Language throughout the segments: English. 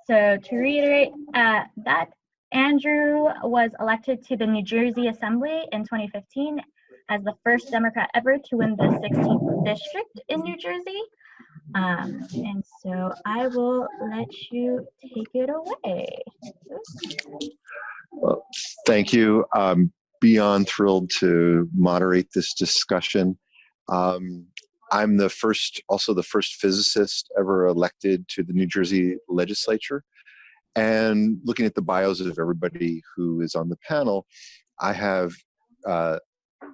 So to reiterate that, Andrew was elected to the New Jersey Assembly in 2015 as the first Democrat ever to win the 16th district in New Jersey. And so I will let you take it away. Well, thank you. Beyond thrilled to moderate this discussion. I'm also the first physicist ever elected to the New Jersey Legislature. And looking at the bios of everybody who is on the panel, I have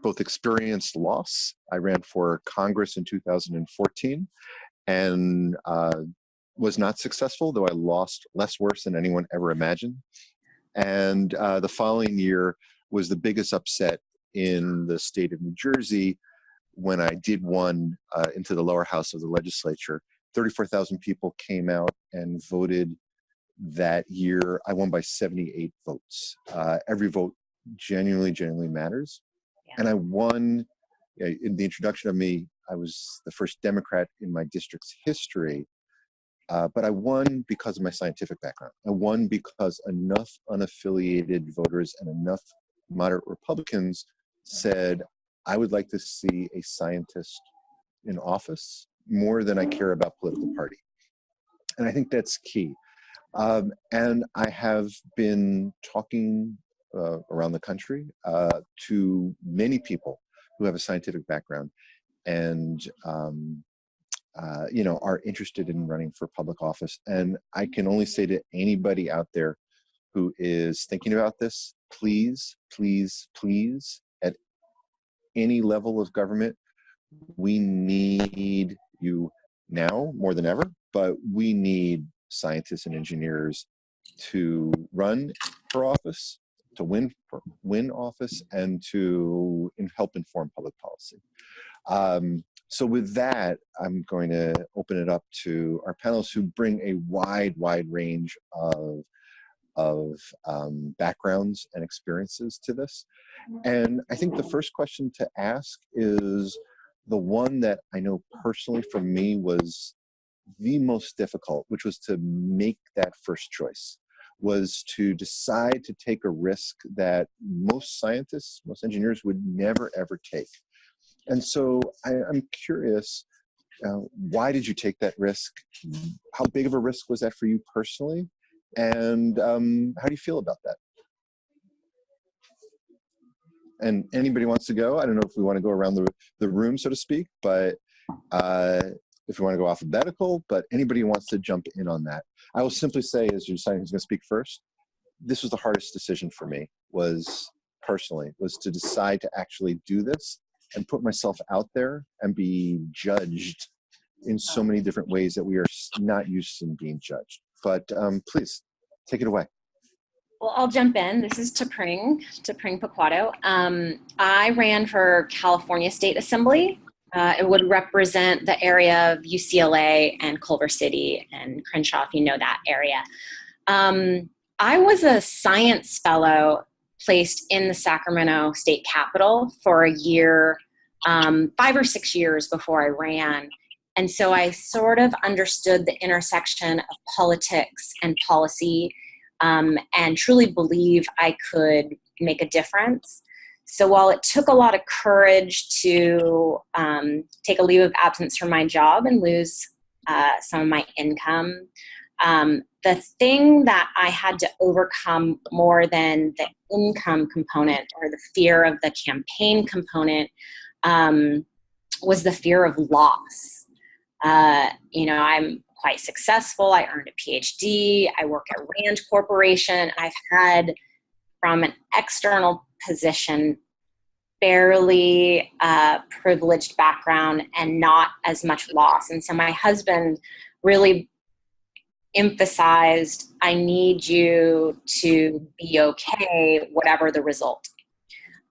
both experienced loss. I ran for Congress in 2014 and was not successful, though I lost less worse than anyone ever imagined. And the following year was the biggest upset in the state of New Jersey when I did won into the lower house of the legislature. 34,000 people came out and voted that year. I won by 78 votes. Every vote genuinely matters. Yeah. And I won, in the introduction of me, I was the first Democrat in my district's history, but I won because of my scientific background. I won because enough unaffiliated voters and enough moderate Republicans said, I would like to see a scientist in office more than I care about political party. And I think that's key. And I have been talking around the country to many people who have a scientific background and are interested in running for public office. And I can only say to anybody out there who is thinking about this, please, please, please, at any level of government, we need you now more than ever, but we need scientists and engineers to run for office, to win office, and to help inform public policy. So with that, I'm going to open it up to our panelists who bring a wide range of backgrounds and experiences to this. And I think the first question to ask is the one that I know personally for me was the most difficult, which was to make that first choice, was to decide to take a risk that most scientists, most engineers would never ever take. And so I'm curious, why did you take that risk? How big of a risk was that for you personally? And how do you feel about that? And anybody wants to go? I don't know if we want to go around the room, so to speak, but if we want to go alphabetical, but anybody who wants to jump in on that. I will simply say, as you're deciding who's going to speak first, this was the hardest decision for me, was to decide to actually do this and put myself out there and be judged in so many different ways that we are not used to being judged. But please, take it away. Well, I'll jump in. This is Tepring Piquado. I ran for California State Assembly. It would represent the area of UCLA and Culver City and Crenshaw, if you know that area. I was a science fellow placed in the Sacramento State Capitol for a year, 5 or 6 years before I ran. And so I sort of understood the intersection of politics and policy, and truly believe I could make a difference. So while it took a lot of courage to take a leave of absence from my job and lose some of my income, the thing that I had to overcome more than the income component or the fear of the campaign component was the fear of loss. I'm quite successful. I earned a PhD. I work at Rand Corporation. I've had, from an external position, fairly privileged background and not as much loss. And so my husband really emphasized, I need you to be okay, whatever the result.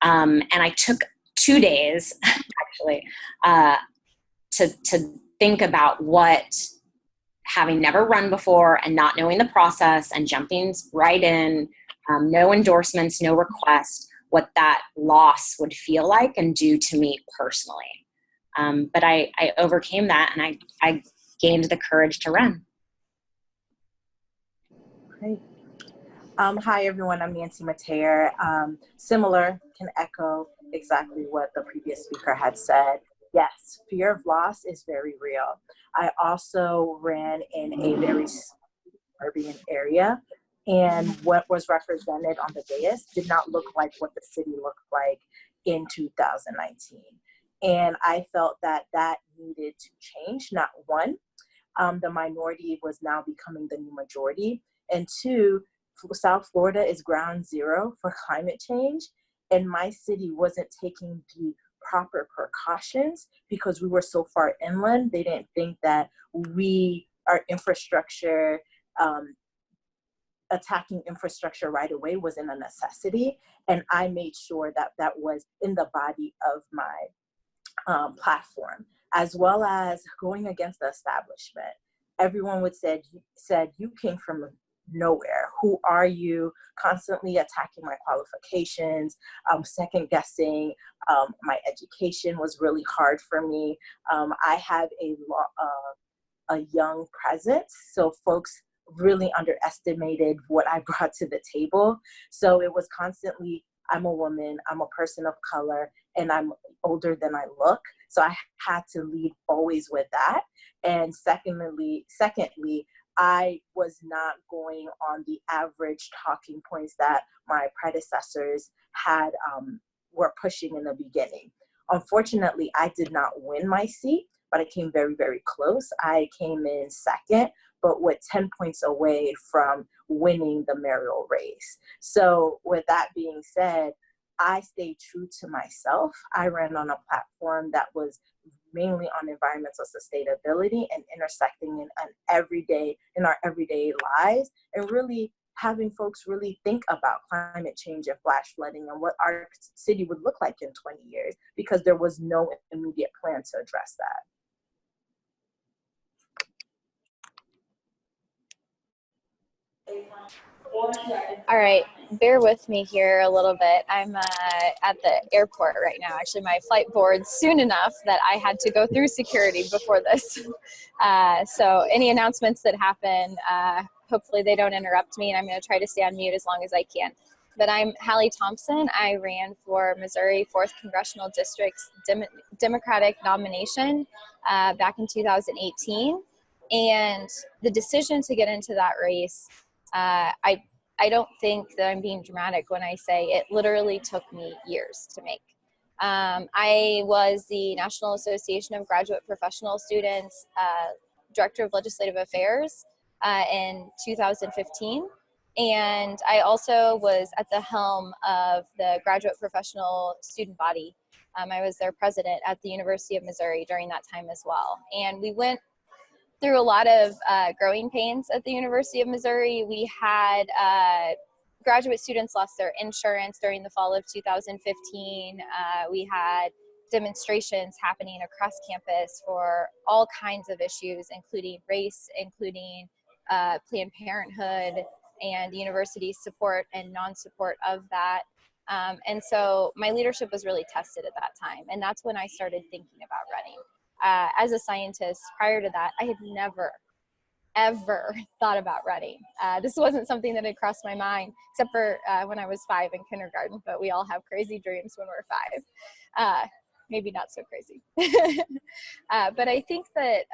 And I took 2 days, actually, to think about what, having never run before and not knowing the process and jumping right in, no endorsements, no request, what that loss would feel like and do to me personally. But I overcame that, and I gained the courage to run. Great. Hi, everyone. I'm Nancy Metayer. Similar, can echo exactly what the previous speaker had said. Yes, fear of loss is very real. I also ran in a very urban area, and what was represented on the dais did not look like what the city looked like in 2019. And I felt that that needed to change. Not one, the minority was now becoming the new majority, and two, South Florida is ground zero for climate change, and my city wasn't taking the proper precautions because we were so far inland. They didn't think that our infrastructure, attacking infrastructure right away wasn't a necessity. And I made sure that that was in the body of my platform, as well as going against the establishment. Everyone would said, you came from nowhere. Who are you? Constantly attacking my qualifications, second guessing. My education was really hard for me. I have a young presence, so folks really underestimated what I brought to the table. So it was constantly, I'm a woman, I'm a person of color, and I'm older than I look. So I had to lead always with that. And secondly, I was not going on the average talking points that my predecessors had were pushing in the beginning. Unfortunately, I did not win my seat, but I came very, very close. I came in second, but with 10 points away from winning the mayoral race. So with that being said, I stayed true to myself. I ran on a platform that was mainly on environmental sustainability and intersecting in our everyday lives, and really having folks really think about climate change and flash flooding and what our city would look like in 20 years, because there was no immediate plan to address that. All right, bear with me here a little bit. I'm at the airport right now. Actually, my flight boards soon enough that I had to go through security before this. So any announcements that happen, hopefully they don't interrupt me, and I'm going to try to stay on mute as long as I can. But I'm Hallie Thompson. I ran for Missouri 4th Congressional District's Democratic nomination back in 2018. And the decision to get into that race, I don't think that I'm being dramatic when I say it literally took me years to make. I was the National Association of Graduate Professional Students Director of Legislative Affairs in 2015. And I also was at the helm of the Graduate Professional Student Body. I was their president at the University of Missouri during that time as well. And we went through a lot of growing pains at the University of Missouri. We had graduate students lost their insurance during the fall of 2015. We had demonstrations happening across campus for all kinds of issues, including race, including Planned Parenthood, and the university's support and non-support of that. And so my leadership was really tested at that time. And that's when I started thinking about running. As a scientist, prior to that, I had never, ever thought about running. This wasn't something that had crossed my mind, except for when I was 5 in kindergarten, but we all have crazy dreams when we're 5. Maybe not so crazy. But I think that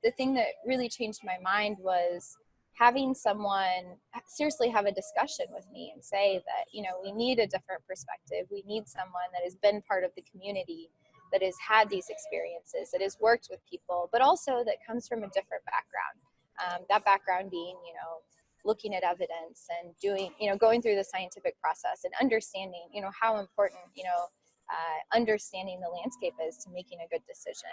the thing that really changed my mind was having someone seriously have a discussion with me and say that, you know, we need a different perspective. We need someone that has been part of the community, that has had these experiences, that has worked with people, but also that comes from a different background. That background being, you know, looking at evidence and doing, you know, going through the scientific process and understanding, you know, how important, you know, understanding the landscape is to making a good decision.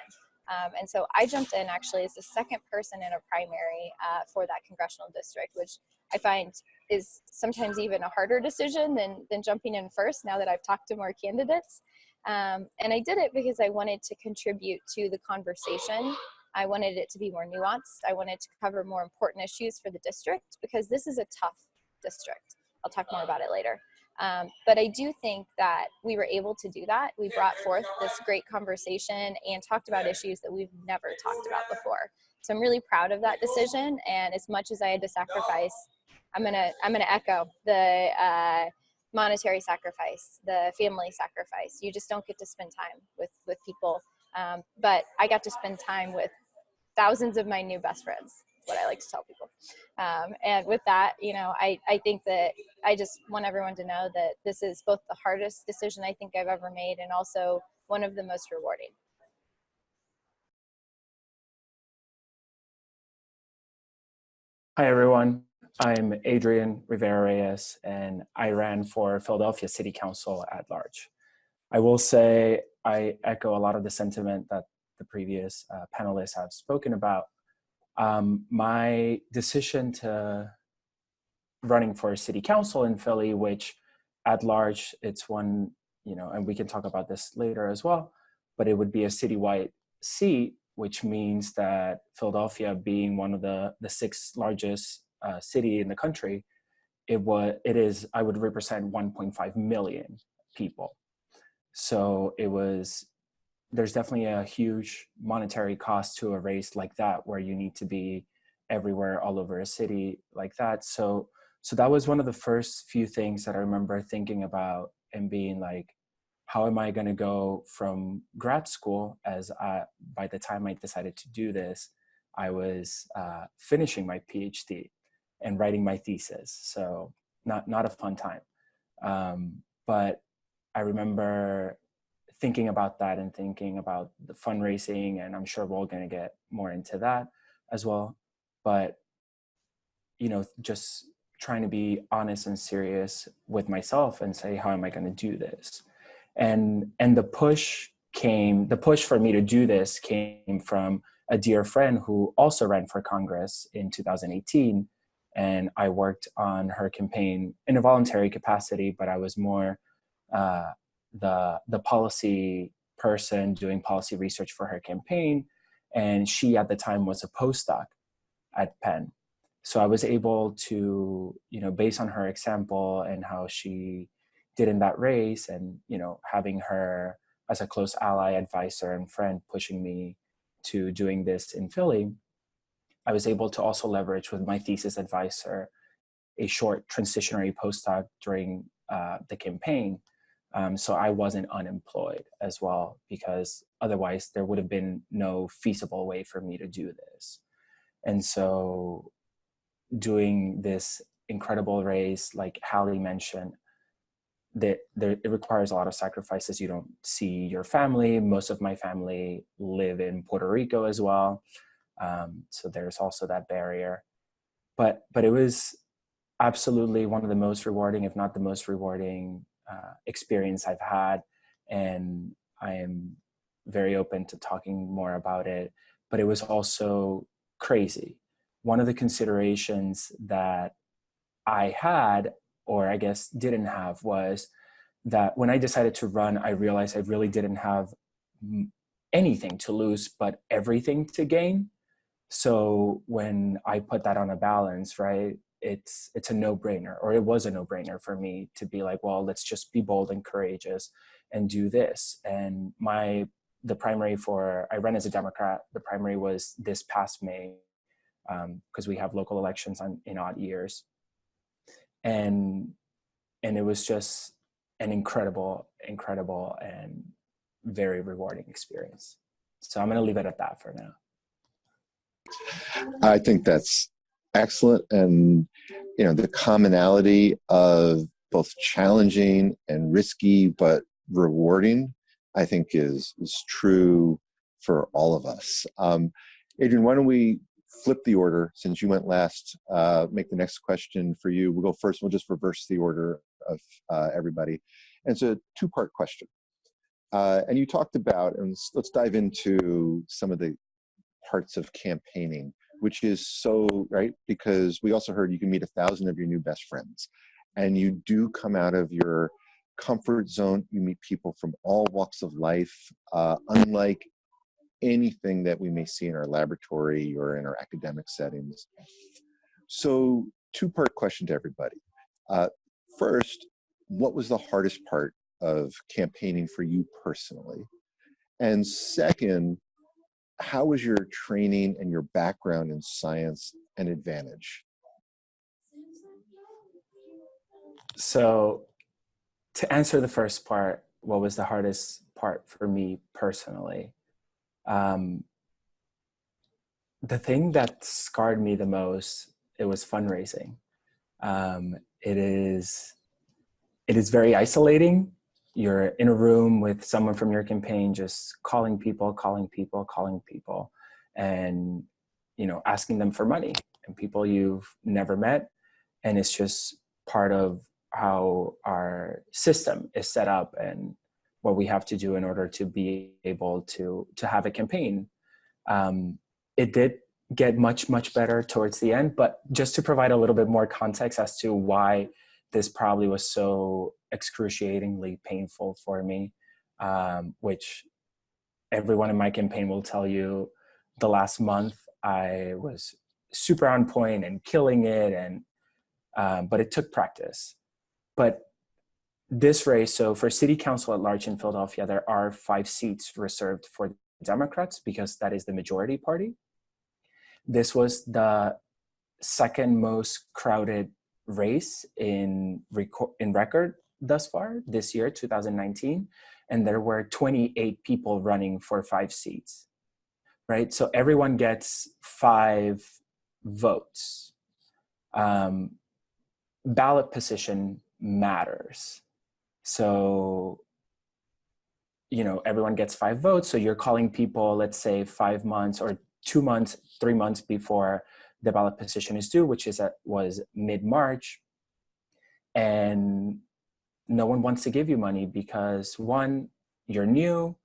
And so I jumped in actually as the second person in a primary for that congressional district, which I find is sometimes even a harder decision than jumping in first, now that I've talked to more candidates. And I did it because I wanted to contribute to the conversation. I wanted it to be more nuanced. I wanted to cover more important issues for the district, because this is a tough district. I'll talk more about it later. But I do think that we were able to do that. We brought forth this great conversation and talked about issues that we've never talked about before. So I'm really proud of that decision. And as much as I had to sacrifice I'm gonna echo the monetary sacrifice, the family sacrifice. You just don't get to spend time with people. But I got to spend time with thousands of my new best friends. That's what I like to tell people. And with that, you know, I think that I just want everyone to know that this is both the hardest decision I think I've ever made and also one of the most rewarding. Hi, everyone. I'm Adrian Rivera-Reyes, and I ran for Philadelphia City Council at large. I will say I echo a lot of the sentiment that the previous panelists have spoken about. My decision to running for City Council in Philly, which at large, it's one, you know, and we can talk about this later as well, but it would be a citywide seat, which means that Philadelphia being one of the 6th largest city in the country, I would represent 1.5 million people. So there's definitely a huge monetary cost to a race like that, where you need to be everywhere, all over a city like that. So that was one of the first few things that I remember thinking about and being like, how am I going to go from grad school, by the time I decided to do this, I was finishing my PhD and writing my thesis. So not a fun time. But I remember thinking about that and thinking about the fundraising, and I'm sure we're all going to get more into that as well. But, you know, just trying to be honest and serious with myself and say, how am I going to do this? And the push for me to do this came from a dear friend who also ran for Congress in 2018. And I worked on her campaign in a voluntary capacity, but I was more the policy person doing policy research for her campaign. And she at the time was a postdoc at Penn. So I was able to, you know, based on her example and how she did in that race, and, you know, having her as a close ally, advisor, and friend pushing me to doing this in Philly, I was able to also leverage with my thesis advisor a short transitionary postdoc during the campaign. So I wasn't unemployed as well, because otherwise there would have been no feasible way for me to do this. And so doing this incredible race, like Hallie mentioned, it requires a lot of sacrifices. You don't see your family. Most of my family live in Puerto Rico as well. So there's also that barrier. But it was absolutely one of the most rewarding, if not the most rewarding experience I've had. And I am very open to talking more about it. But it was also crazy. One of the considerations that I had, or I guess didn't have, was that when I decided to run, I realized I really didn't have anything to lose, but everything to gain. So when I put that on a balance, right, it's a no-brainer, or it was a no-brainer for me to be like, well, let's just be bold and courageous and do this. And the primary I ran as a Democrat. The primary was this past May, because we have local elections in odd years. And it was just an incredible and very rewarding experience. So I'm going to leave it at that for now. I think that's excellent. And, you know, the commonality of both challenging and risky, but rewarding, I think is true for all of us. Adrian, why don't we flip the order, since you went last, make the next question for you. We'll go first. We'll just reverse the order of everybody. And it's a two-part question. And you talked about, and let's dive into some of the parts of campaigning, which is so, right? Because we also heard you can meet 1,000 of your new best friends, and you do come out of your comfort zone. You meet people from all walks of life, unlike anything that we may see in our laboratory or in our academic settings. So, two-part question to everybody. First, what was the hardest part of campaigning for you personally? And second, how was your training and your background in science an advantage? So to answer the first part, what was the hardest part for me personally? The thing that scarred me the most, it was fundraising. It is very isolating. You're in a room with someone from your campaign, just calling people, and, you know, asking them for money, and people you've never met. And it's just part of how our system is set up and what we have to do in order to be able to have a campaign. It did get much better towards the end, but just to provide a little bit more context as to why this probably was so excruciatingly painful for me, which everyone in my campaign will tell you, the last month I was super on point and killing it, and but it took practice. But this race, so for city council at large in Philadelphia, there are 5 seats reserved for Democrats because that is the majority party. This was the second most crowded race in record thus far this year, 2019, and there were 28 people running for 5 seats, right? So everyone gets 5 votes. Ballot position matters. So, you know, everyone gets 5 votes. So you're calling people, let's say 5 months or 2 months, 3 months before the ballot position is due, which was mid-March. And no one wants to give you money because 1, you're new,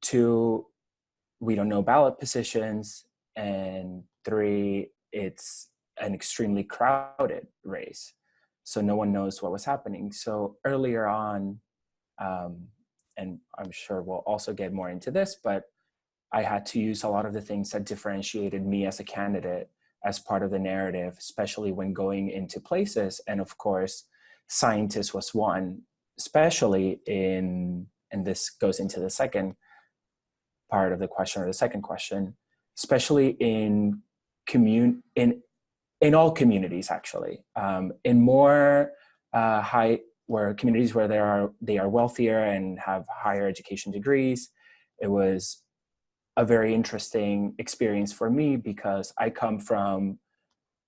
2, we don't know ballot positions, and 3, it's an extremely crowded race. So no one knows what was happening. So earlier on, and I'm sure we'll also get more into this, but I had to use a lot of the things that differentiated me as a candidate as part of the narrative, especially when going into places. And of course, scientists was one, especially in, and this goes into the second part of the question, or the second question, especially in all communities, actually, in more where communities where they are wealthier and have higher education degrees. It was a very interesting experience for me because I come from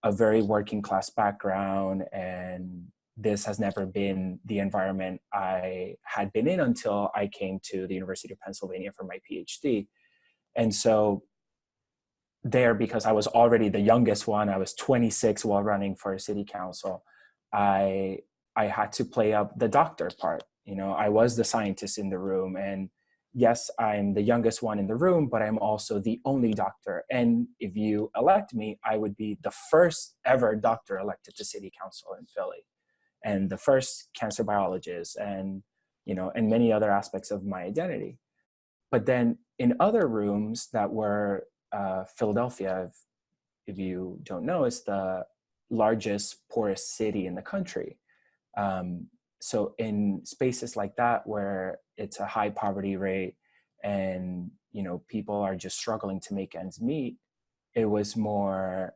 a very working class background, and this has never been the environment I had been in until I came to the University of Pennsylvania for my PhD. And so there, because I was already the youngest one, I was 26 while running for city council, I had to play up the doctor part. You know, I was the scientist in the room, and yes, I'm the youngest one in the room, but I'm also the only doctor. And if you elect me, I would be the first ever doctor elected to city council in Philly, and the first cancer biologist, and, you know, and many other aspects of my identity. But then in other rooms that were Philadelphia, if you don't know, is the largest, poorest city in the country. So in spaces like that, where it's a high poverty rate and, you know, people are just struggling to make ends meet, it was more,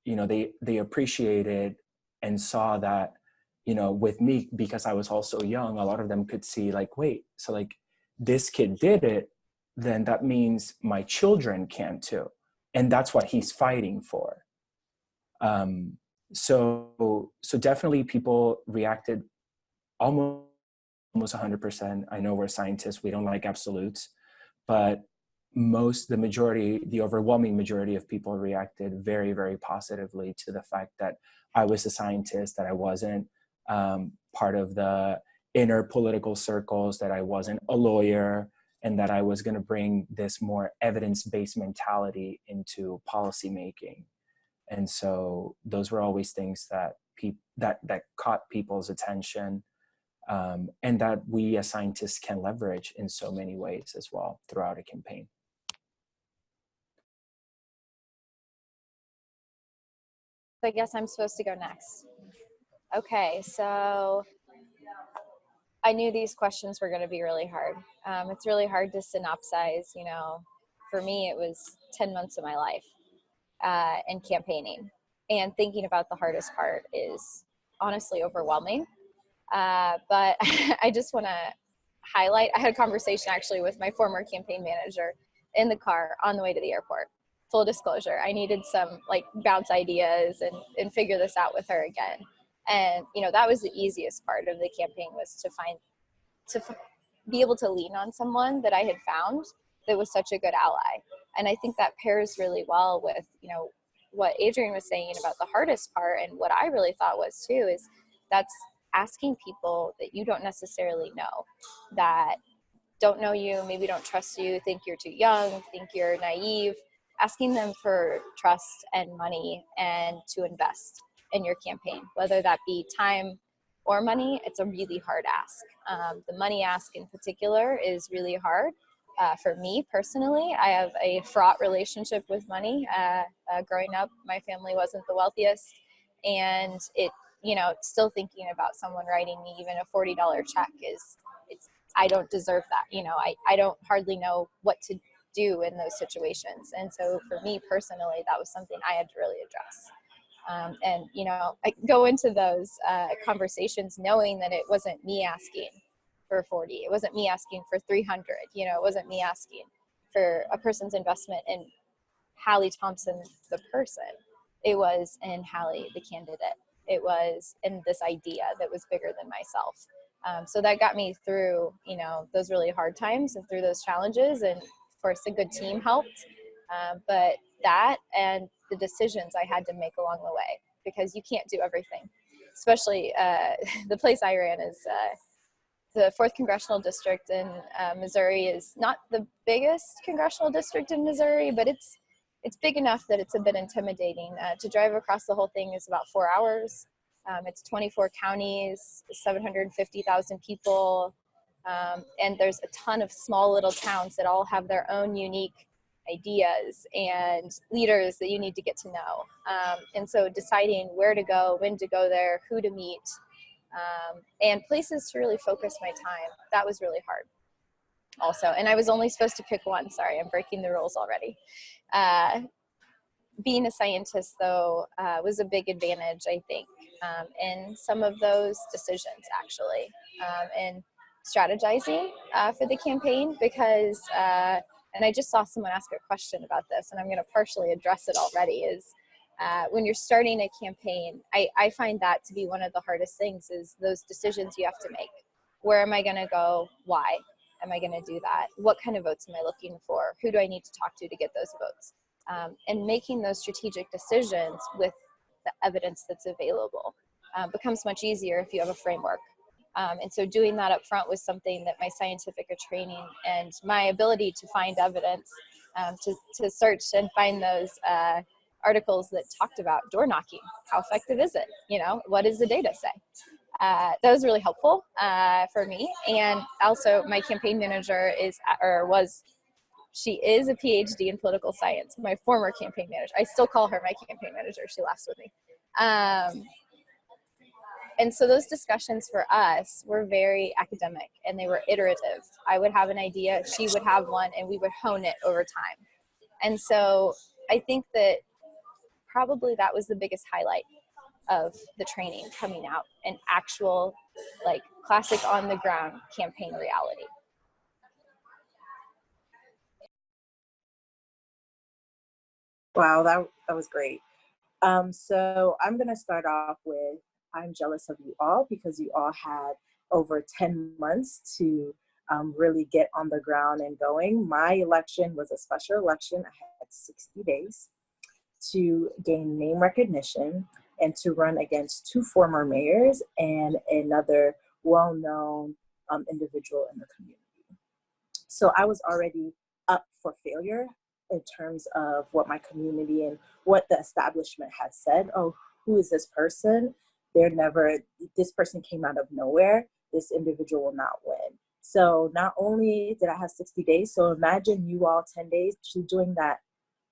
you know, they appreciated and saw that, you know, with me, because I was also young, a lot of them could see like, wait, so like this kid did it, then that means my children can too. And that's what he's fighting for. So definitely people reacted almost 100%. I know we're scientists, we don't like absolutes, but the overwhelming majority of people reacted very, very positively to the fact that I was a scientist, that I wasn't part of the inner political circles, that I wasn't a lawyer, and that I was going to bring this more evidence-based mentality into policymaking. And so those were always things that that caught people's attention, and that we as scientists can leverage in so many ways as well throughout a campaign. So I guess I'm supposed to go next. Okay, so I knew these questions were going to be really hard. It's really hard to synopsize, you know. For me, it was 10 months of my life and campaigning. And thinking about the hardest part is honestly overwhelming. But I just want to highlight, I had a conversation actually with my former campaign manager in the car on the way to the airport. Full disclosure, I needed some like bounce ideas and figure this out with her again. And, you know, that was the easiest part of the campaign, was to be able to lean on someone that I had found that was such a good ally. And I think that pairs really well with, you know, what Adrian was saying about the hardest part, and what I really thought was too, is that's asking people that you don't necessarily know, that don't know you, maybe don't trust you, think you're too young, think you're naive, asking them for trust and money and to invest in your campaign, whether that be time or money. It's a really hard ask. The money ask in particular is really hard. For me personally, I have a fraught relationship with money. Growing up, my family wasn't the wealthiest, and it, you know, still thinking about someone writing me even a $40 check I don't deserve that. You know, I don't hardly know what to do in those situations. And so for me personally, that was something I had to really address. And, you know, I go into those conversations knowing that it wasn't me asking for 40. It wasn't me asking for 300. You know, it wasn't me asking for a person's investment in Hallie Thompson, the person. It was in Hallie, the candidate. It was in this idea that was bigger than myself. So that got me through, you know, those really hard times and through those challenges. And of course, a good team helped. But that and the decisions I had to make along the way, because you can't do everything. Especially the place I ran is the 4th Congressional District in Missouri is not the biggest congressional district in Missouri, but it's big enough that it's a bit intimidating. To drive across the whole thing is about 4 hours. It's 24 counties, 750,000 people, and there's a ton of small little towns that all have their own unique ideas and leaders that you need to get to know. And so deciding where to go, when to go there, who to meet, and places to really focus my time, that was really hard also. And I was only supposed to pick one. Sorry, I'm breaking the rules already. Being a scientist, though, was a big advantage, I think, in some of those decisions, actually, and strategizing for the campaign, because, and I just saw someone ask a question about this, and I'm going to partially address it already, is when you're starting a campaign, I find that to be one of the hardest things, is those decisions you have to make. Where am I going to go? Why am I going to do that? What kind of votes am I looking for? Who do I need to talk to get those votes? And making those strategic decisions with the evidence that's available becomes much easier if you have a framework. And so doing that up front was something that my scientific training and my ability to find evidence, to search and find those articles that talked about door knocking. How effective is it? You know, what does the data say? That was really helpful for me. And also my campaign manager she is a PhD in political science, my former campaign manager. I still call her my campaign manager. She laughs with me. And so those discussions for us were very academic, and they were iterative. I would have an idea, she would have one, and we would hone it over time. And so I think that probably that was the biggest highlight of the training, coming out, an actual, like, classic on the ground campaign reality. Wow, that was great. So I'm going to start off with, I'm jealous of you all because you all had over 10 months to really get on the ground and going. My election was a special election. I had 60 days to gain name recognition and to run against 2 former mayors and another well-known individual in the community. So I was already up for failure in terms of what my community and what the establishment had said. Oh, who is this person? This person came out of nowhere. This individual will not win. So not only did I have 60 days, so imagine you all 10 days, she's doing that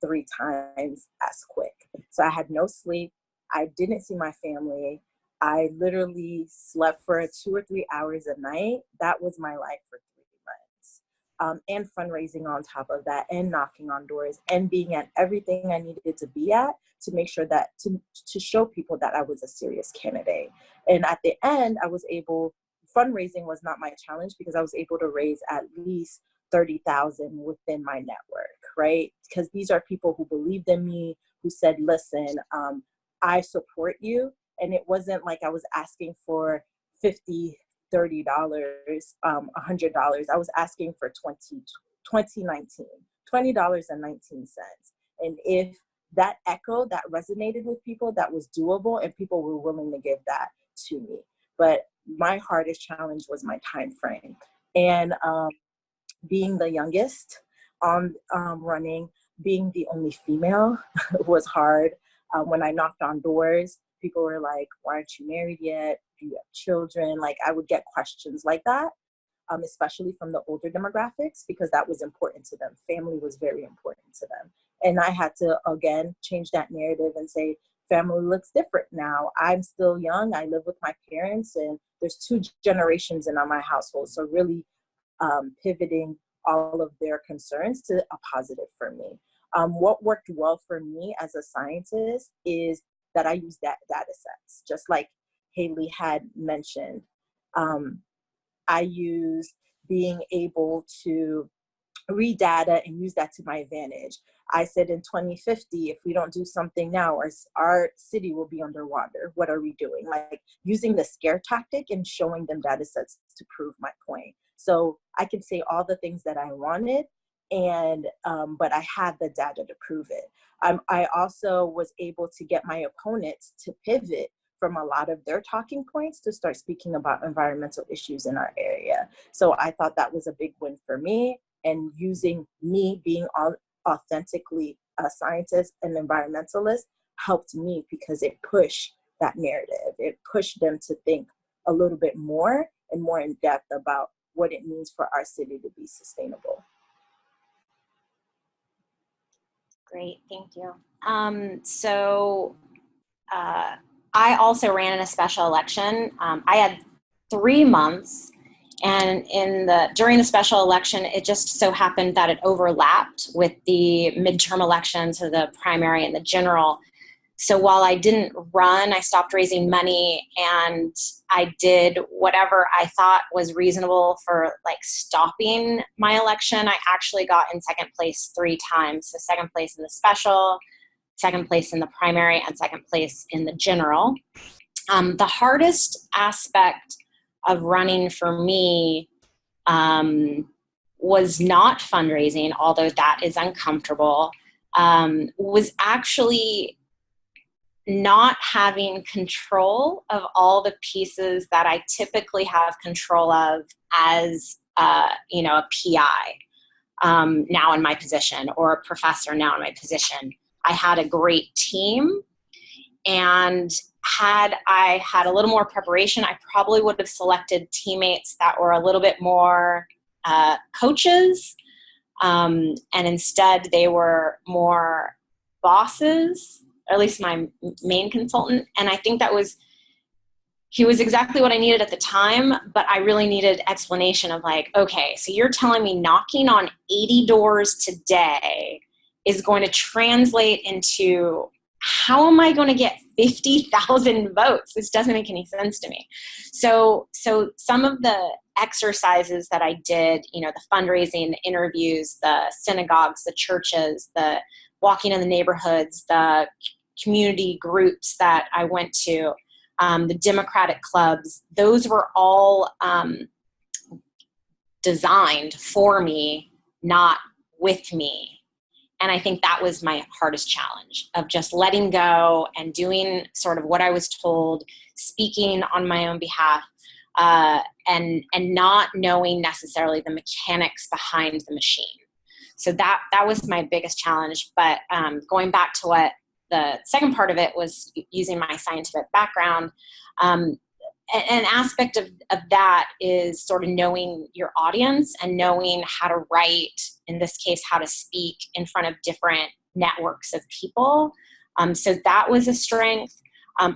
3 times as quick. So I had no sleep. I didn't see my family. I literally slept for 2 or 3 hours a night. That was my life for 3 months. and fundraising on top of that, and knocking on doors, and being at everything I needed to be at to make sure that, to show people that I was a serious candidate. And at the end, fundraising was not my challenge, because I was able to raise at least 30,000 within my network, right? Because these are people who believed in me, who said, listen, I support you. And it wasn't like I was asking for $50, $30, $100. I was asking for $20.19. And if that resonated with people, that was doable, and people were willing to give that to me. But my hardest challenge was my time frame. And being the youngest on running, being the only female was hard. When I knocked on doors, people were like, why aren't you married yet? Do you have children? Like, I would get questions like that, especially from the older demographics, because that was important to them. Family was very important to them. And I had to, again, change that narrative and say, family looks different now. I'm still young. I live with my parents, and there's 2 generations in my household. So really pivoting all of their concerns to a positive for me. What worked well for me as a scientist is that I use data sets, just like Haley had mentioned. I use being able to read data and use that to my advantage. I said in 2050, if we don't do something now, our city will be underwater. What are we doing? Like, using the scare tactic and showing them data sets to prove my point. So I can say all the things that I wanted, and but I had the data to prove it. I also was able to get my opponents to pivot from a lot of their talking points to start speaking about environmental issues in our area. So I thought that was a big win for me, and using me being authentically a scientist and environmentalist helped me, because it pushed that narrative. It pushed them to think a little bit more and more in depth about what it means for our city to be sustainable. Great, thank you. I also ran in a special election. I had 3 months, and during the special election, it just so happened that it overlapped with the midterm elections, so the primary and the general. So while I didn't run, I stopped raising money, and I did whatever I thought was reasonable for like stopping my election. I actually got in second place 3 times. So second place in the special, second place in the primary, and second place in the general. The hardest aspect of running for me was not fundraising, although that is uncomfortable, was actually not having control of all the pieces that I typically have control of as a PI now in my position, or a professor now in my position. I had a great team, and had I had a little more preparation, I probably would have selected teammates that were a little bit more coaches, and instead they were more bosses, or at least my main consultant. And I think he was exactly what I needed at the time, but I really needed explanation of like, okay, so you're telling me knocking on 80 doors today is going to translate into, how am I going to get 50,000 votes? This doesn't make any sense to me. So some of the exercises that I did, the fundraising, the interviews, the synagogues, the churches, the walking in the neighborhoods, the community groups that I went to, the Democratic clubs, those were all designed for me, not with me. And I think that was my hardest challenge, of just letting go and doing sort of what I was told, speaking on my own behalf, and not knowing necessarily the mechanics behind the machine. So that was my biggest challenge. But going back to what the second part of it was, using my scientific background, an aspect of that is sort of knowing your audience and knowing how to write, in this case, how to speak in front of different networks of people. So that was a strength.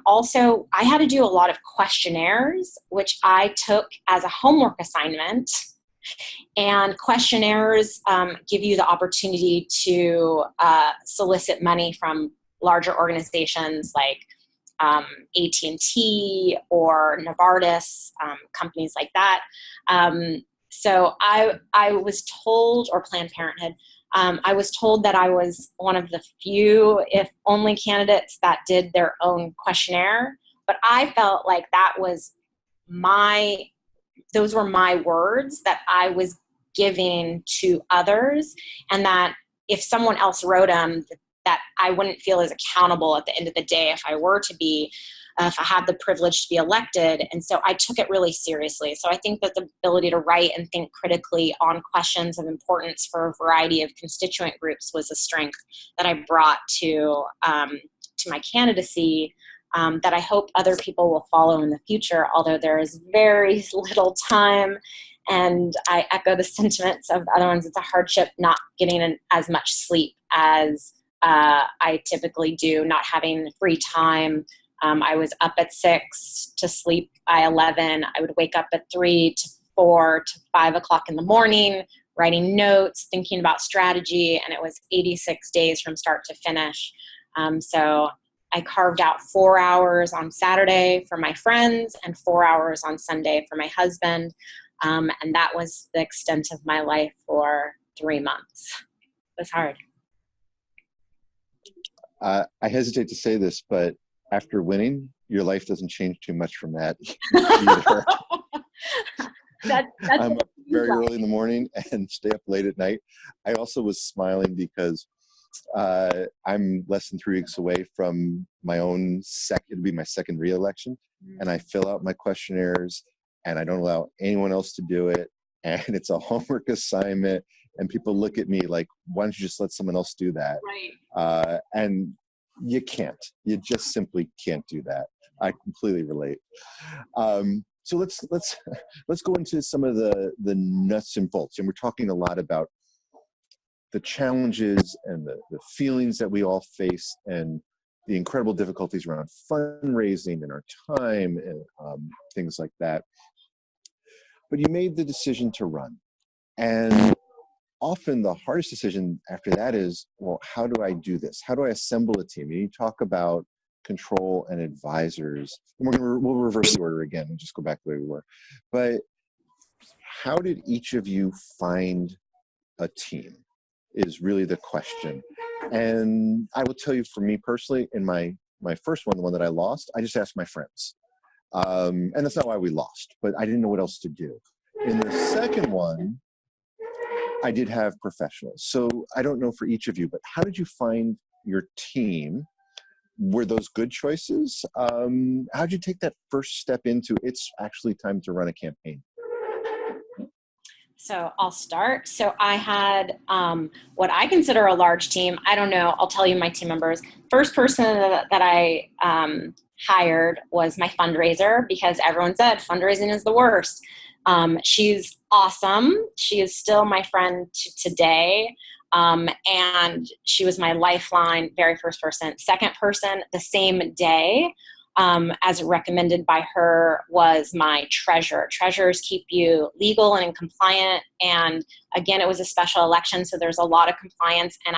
Also, I had to do a lot of questionnaires, which I took as a homework assignment And questionnaires give you the opportunity to solicit money from larger organizations like AT&T or Novartis, companies like that. So I was told, or Planned Parenthood, I was told that I was one of the few, if only, candidates that did their own questionnaire. But I felt like those were my words that I was giving to others, and that if someone else wrote them, that I wouldn't feel as accountable at the end of the day if I were to be, if I had the privilege to be elected. And so I took it really seriously. So I think that the ability to write and think critically on questions of importance for a variety of constituent groups was a strength that I brought to my candidacy, that I hope other people will follow in the future, although there is very little time. And I echo the sentiments of the other ones. It's a hardship not getting as much sleep as I typically do, not having free time. I was up at 6 to sleep by 11. I would wake up at 3 to 4 to 5 o'clock in the morning, writing notes, thinking about strategy, and it was 86 days from start to finish. So I carved out 4 hours on Saturday for my friends and 4 hours on Sunday for my husband. And that was the extent of my life for 3 months. It was hard. I hesitate to say this, but after winning, your life doesn't change too much from that either. I'm up very early in the morning and stay up late at night. I also was smiling because I'm less than 3 weeks away from my own it'll be my second re-election, and I fill out my questionnaires and I don't allow anyone else to do it, and it's a homework assignment, and people look at me like, why don't you just let someone else do that? Right. And you just simply can't do that. I completely relate. So let's go into some of the nuts and bolts, and we're talking a lot about the challenges and the feelings that we all face, and the incredible difficulties around fundraising and our time and things like that. But you made the decision to run, and often the hardest decision after that is, well, how do I do this? How do I assemble a team? You talk about control and advisors, and we'll reverse the order again and just go back the way we were. But how did each of you find a team is really the question. And I will tell you, for me personally, in my first one, the one that I lost, I just asked my friends. And that's not why we lost, but I didn't know what else to do. In the second one, I did have professionals. So I don't know for each of you, but how did you find your team? Were those good choices? How did you take that first step into, it's actually time to run a campaign? So I'll start. So I had what I consider a large team. I don't know. I'll tell you my team members. First person that I hired was my fundraiser, because everyone said fundraising is the worst. She's awesome. She is still my friend today. And she was my lifeline, very first person. Second person, the same day, as recommended by her, was my treasurer. Treasurers keep you legal and compliant. And again, it was a special election, so there's a lot of compliance. And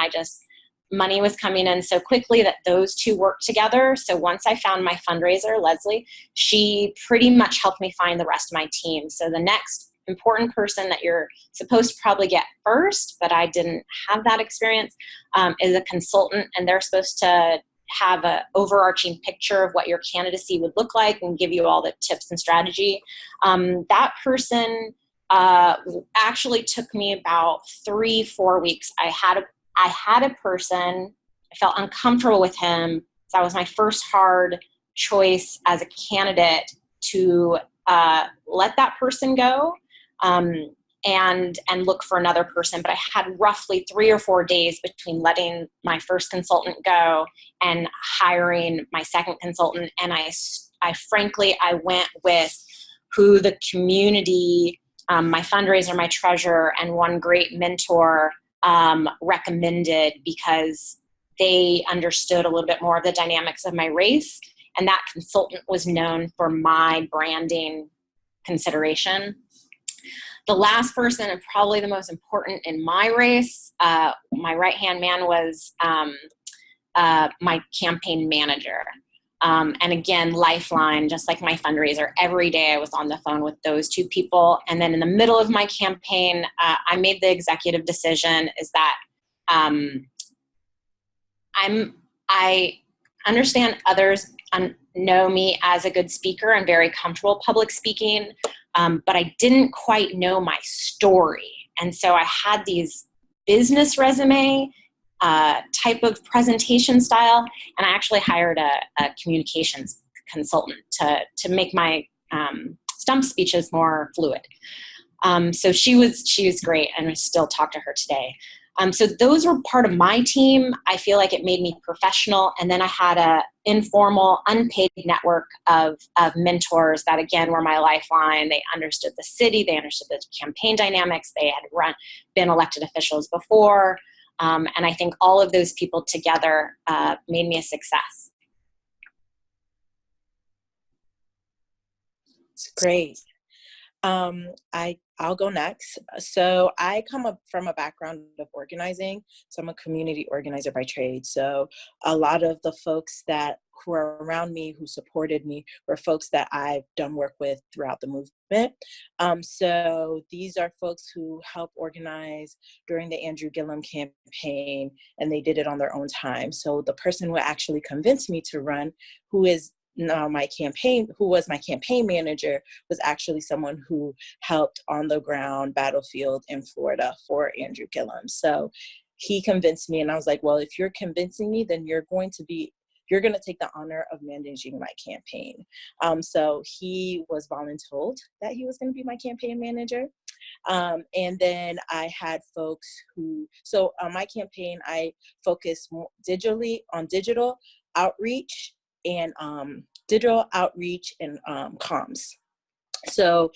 money was coming in so quickly that those two worked together. So once I found my fundraiser, Leslie, she pretty much helped me find the rest of my team. So the next important person that you're supposed to probably get first, but I didn't have that experience, is a consultant, and they're supposed to have an overarching picture of what your candidacy would look like and give you all the tips and strategy. That person actually took me about 3-4 weeks. I had a person, I felt uncomfortable with him. So that was my first hard choice as a candidate, to let that person go and look for another person. But I had roughly 3 or 4 days between letting my first consultant go and hiring my second consultant. And I frankly went with who the community, my fundraiser, my treasurer, and one great mentor recommended, because they understood a little bit more of the dynamics of my race. And that consultant was known for my branding consideration. The last person, and probably the most important in my race, my right-hand man was my campaign manager. And again, lifeline, just like my fundraiser, every day I was on the phone with those two people. And then in the middle of my campaign, I made the executive decision is that I understand others know me as a good speaker. I'm very comfortable public speaking, but I didn't quite know my story. And so I had these business resume type of presentation style, and I actually hired a communications consultant to make my stump speeches more fluid. So she was great, and I still talk to her today. So those were part of my team. I feel like it made me professional. And then I had a informal, unpaid network of mentors that, again, were my lifeline. They understood the city. They understood the campaign dynamics. They had been elected officials before. And I think all of those people together made me a success. It's great. I'll go next. So I come up from a background of organizing. So I'm a community organizer by trade. So a lot of the folks who are around me, who supported me, were folks that I've done work with throughout the movement. So these are folks who helped organize during the Andrew Gillum campaign, and they did it on their own time. So the person who actually convinced me to run, who was my campaign manager, was actually someone who helped on the ground battlefield in Florida for Andrew Gillum. So he convinced me, and I was like, well, if you're convincing me, then you're going to take the honor of managing my campaign. So he was voluntold that he was going to be my campaign manager. And then I had folks so on my campaign, I focused more on digital outreach and comms. So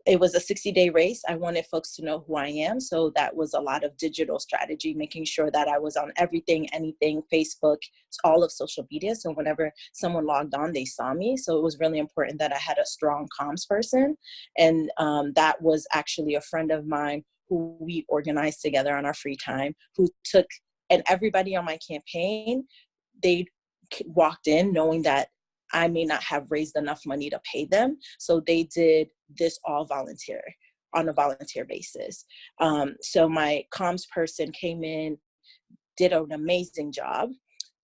it was a 60-day race. I wanted folks to know who I am. So that was a lot of digital strategy, making sure that I was on everything, anything, Facebook, all of social media. So whenever someone logged on, they saw me. So it was really important that I had a strong comms person. And that was actually a friend of mine who we organized together on our free time, and everybody on my campaign, they walked in knowing that I may not have raised enough money to pay them. So they did this all on a volunteer basis. So my comms person came in, did an amazing job.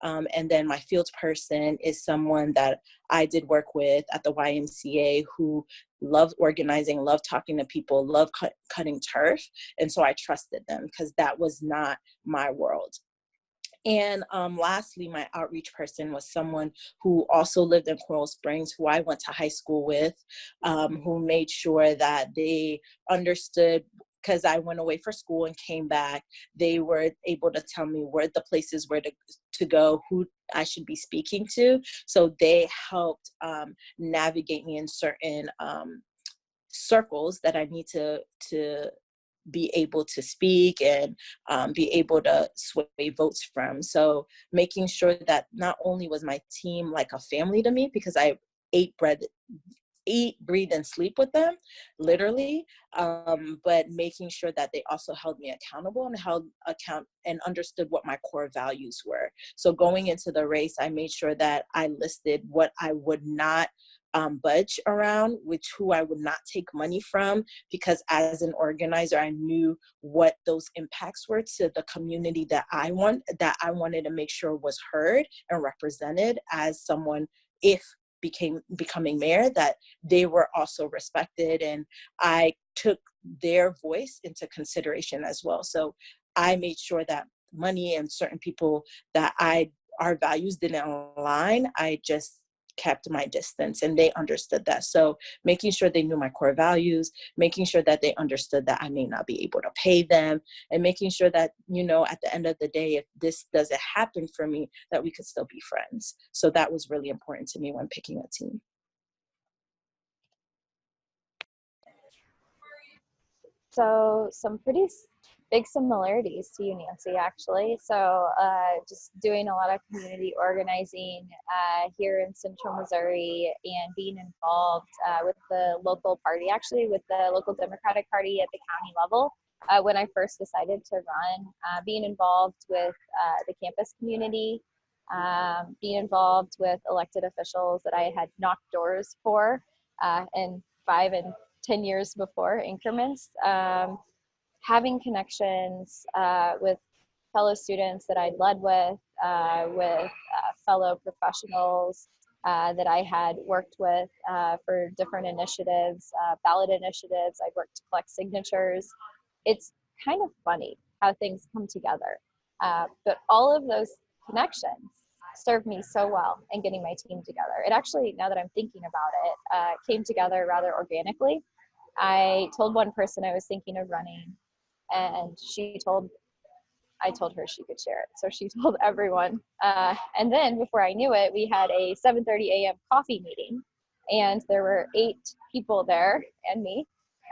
And then my field person is someone that I did work with at the YMCA who loved organizing, loved talking to people, loved cutting turf. And so I trusted them because that was not my world. And lastly, my outreach person was someone who also lived in Coral Springs, who I went to high school with, who made sure that they understood, because I went away for school and came back, they were able to tell me where the places were to go, who I should be speaking to. So they helped navigate me in certain circles that I need to be able to speak and be able to sway votes from. So making sure that not only was my team like a family to me, because I eat, breathe, and sleep with them, literally, but making sure that they also held me accountable and understood what my core values were. So going into the race, I made sure that I listed what I would not budge around, who I would not take money from, because as an organizer, I knew what those impacts were to the community that I wanted to make sure was heard and represented as someone, if becoming mayor, that they were also respected, and I took their voice into consideration as well. So I made sure that money and certain people that our values didn't align, I just kept my distance, and they understood that. So making sure they knew my core values, making sure that they understood that I may not be able to pay them, and making sure that, at the end of the day, if this doesn't happen for me, that we could still be friends. So that was really important to me when picking a team. So some pretty big similarities to you, Nancy, actually. So just doing a lot of community organizing here in Central Missouri and being involved with the local party, actually with the local Democratic Party at the county level. When I first decided to run, being involved with the campus community, being involved with elected officials that I had knocked doors for in 5 and 10 years before increments, having connections with fellow students that I'd led with fellow professionals that I had worked with for different initiatives, ballot initiatives. I worked to collect signatures. It's kind of funny how things come together. But all of those connections served me so well in getting my team together. It actually, now that I'm thinking about it, came together rather organically. I told one person I was thinking of running, and I told her she could share it. So she told everyone. And then before I knew it, we had a 7:30 a.m. coffee meeting, and there were 8 people there and me.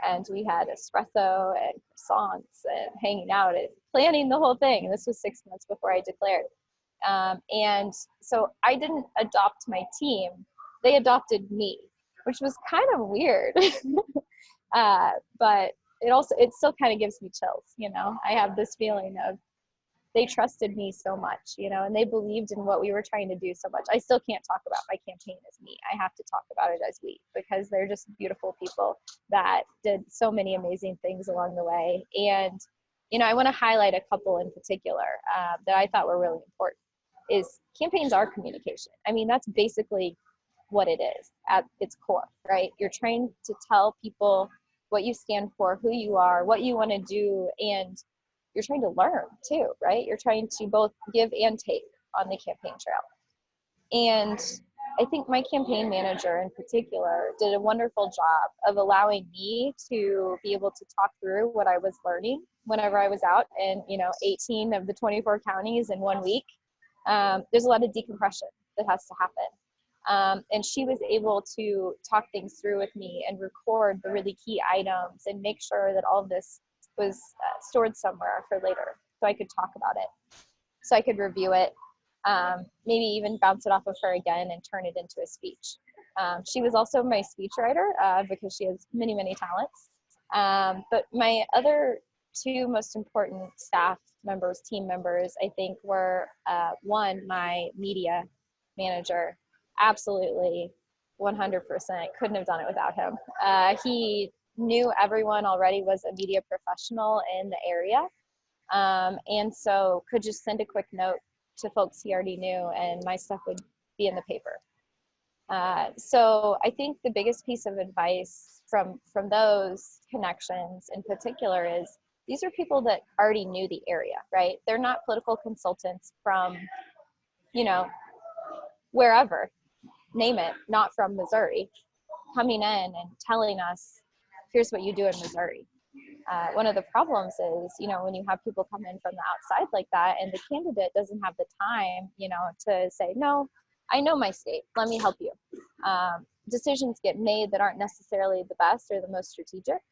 And we had espresso and croissants and hanging out and planning the whole thing. And this was 6 months before I declared. And so I didn't adopt my team. They adopted me, which was kind of weird. But it still kind of gives me chills, you know. I have this feeling of they trusted me so much, you know, and they believed in what we were trying to do so much. I still can't talk about my campaign as me. I have to talk about it as we, because they're just beautiful people that did so many amazing things along the way. And, you know, I want to highlight a couple in particular that I thought were really important. Is campaigns are communication. I mean, that's basically what it is at its core, right? You're trying to tell people what you stand for, who you are, what you want to do, and you're trying to learn too, right? You're trying to both give and take on the campaign trail. And I think my campaign manager in particular did a wonderful job of allowing me to be able to talk through what I was learning whenever I was out in, you know, 18 of the 24 counties in 1 week. There's a lot of decompression that has to happen. And she was able to talk things through with me and record the really key items and make sure that all of this was stored somewhere for later so I could talk about it, so I could review it, maybe even bounce it off of her again and turn it into a speech. She was also my speechwriter because she has many, many talents. But my other 2 most important staff members, team members, I think were one, my media manager. Absolutely 100% couldn't have done it without him. He knew everyone already was a media professional in the area, and so could just send a quick note to folks he already knew and my stuff would be in the paper. So I think the biggest piece of advice from those connections in particular is these are people that already knew the area, right? They're not political consultants from, you know, wherever, name it, not from Missouri, coming in and telling us, here's what you do in Missouri. One of the problems is, you know, when you have people come in from the outside like that and the candidate doesn't have the time, you know, to say, no, I know my state, let me help you. Decisions get made that aren't necessarily the best or the most strategic.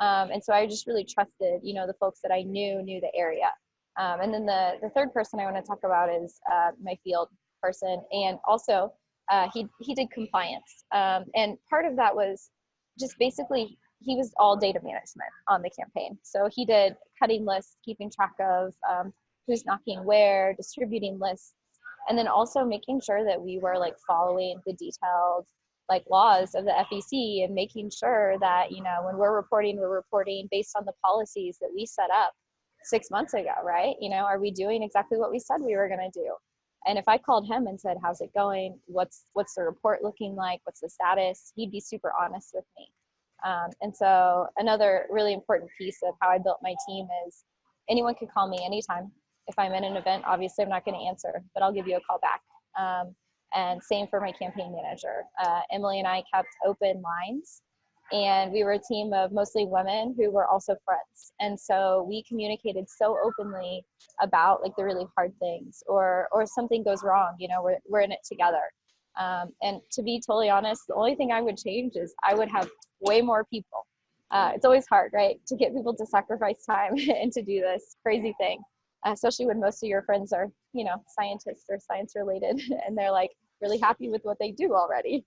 And so I just really trusted, you know, the folks that I knew the area. And then the third person I want to talk about is my field person. And also he did compliance. And part of that was just basically, he was all data management on the campaign. So he did cutting lists, keeping track of who's knocking where, distributing lists, and then also making sure that we were like following the detailed like laws of the FEC and making sure that, you know, when we're reporting based on the policies that we set up 6 months ago, right? You know, are we doing exactly what we said we were going to do? And if I called him and said, how's it going? What's the report looking like? What's the status? He'd be super honest with me. And so another really important piece of how I built my team is anyone could call me anytime. If I'm in an event, obviously I'm not going to answer, but I'll give you a call back. And same for my campaign manager. Emily and I kept open lines, and we were a team of mostly women who were also friends. And so we communicated so openly about like the really hard things, or something goes wrong, you know, we're in it together. And to be totally honest, the only thing I would change is I would have way more people It's always hard, right, to get people to sacrifice time and to do this crazy thing, especially when most of your friends are, you know, scientists or science related, and they're like really happy with what they do already.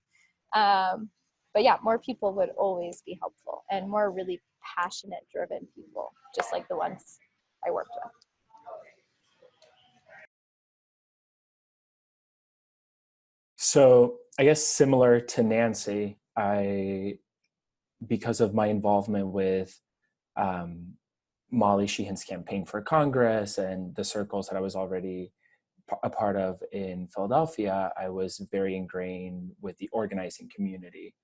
But yeah, more people would always be helpful, and more really passionate, driven people, just like the ones I worked with. So I guess similar to Nancy, because of my involvement with Molly Sheehan's campaign for Congress and the circles that I was already a part of in Philadelphia, I was very ingrained with the organizing community.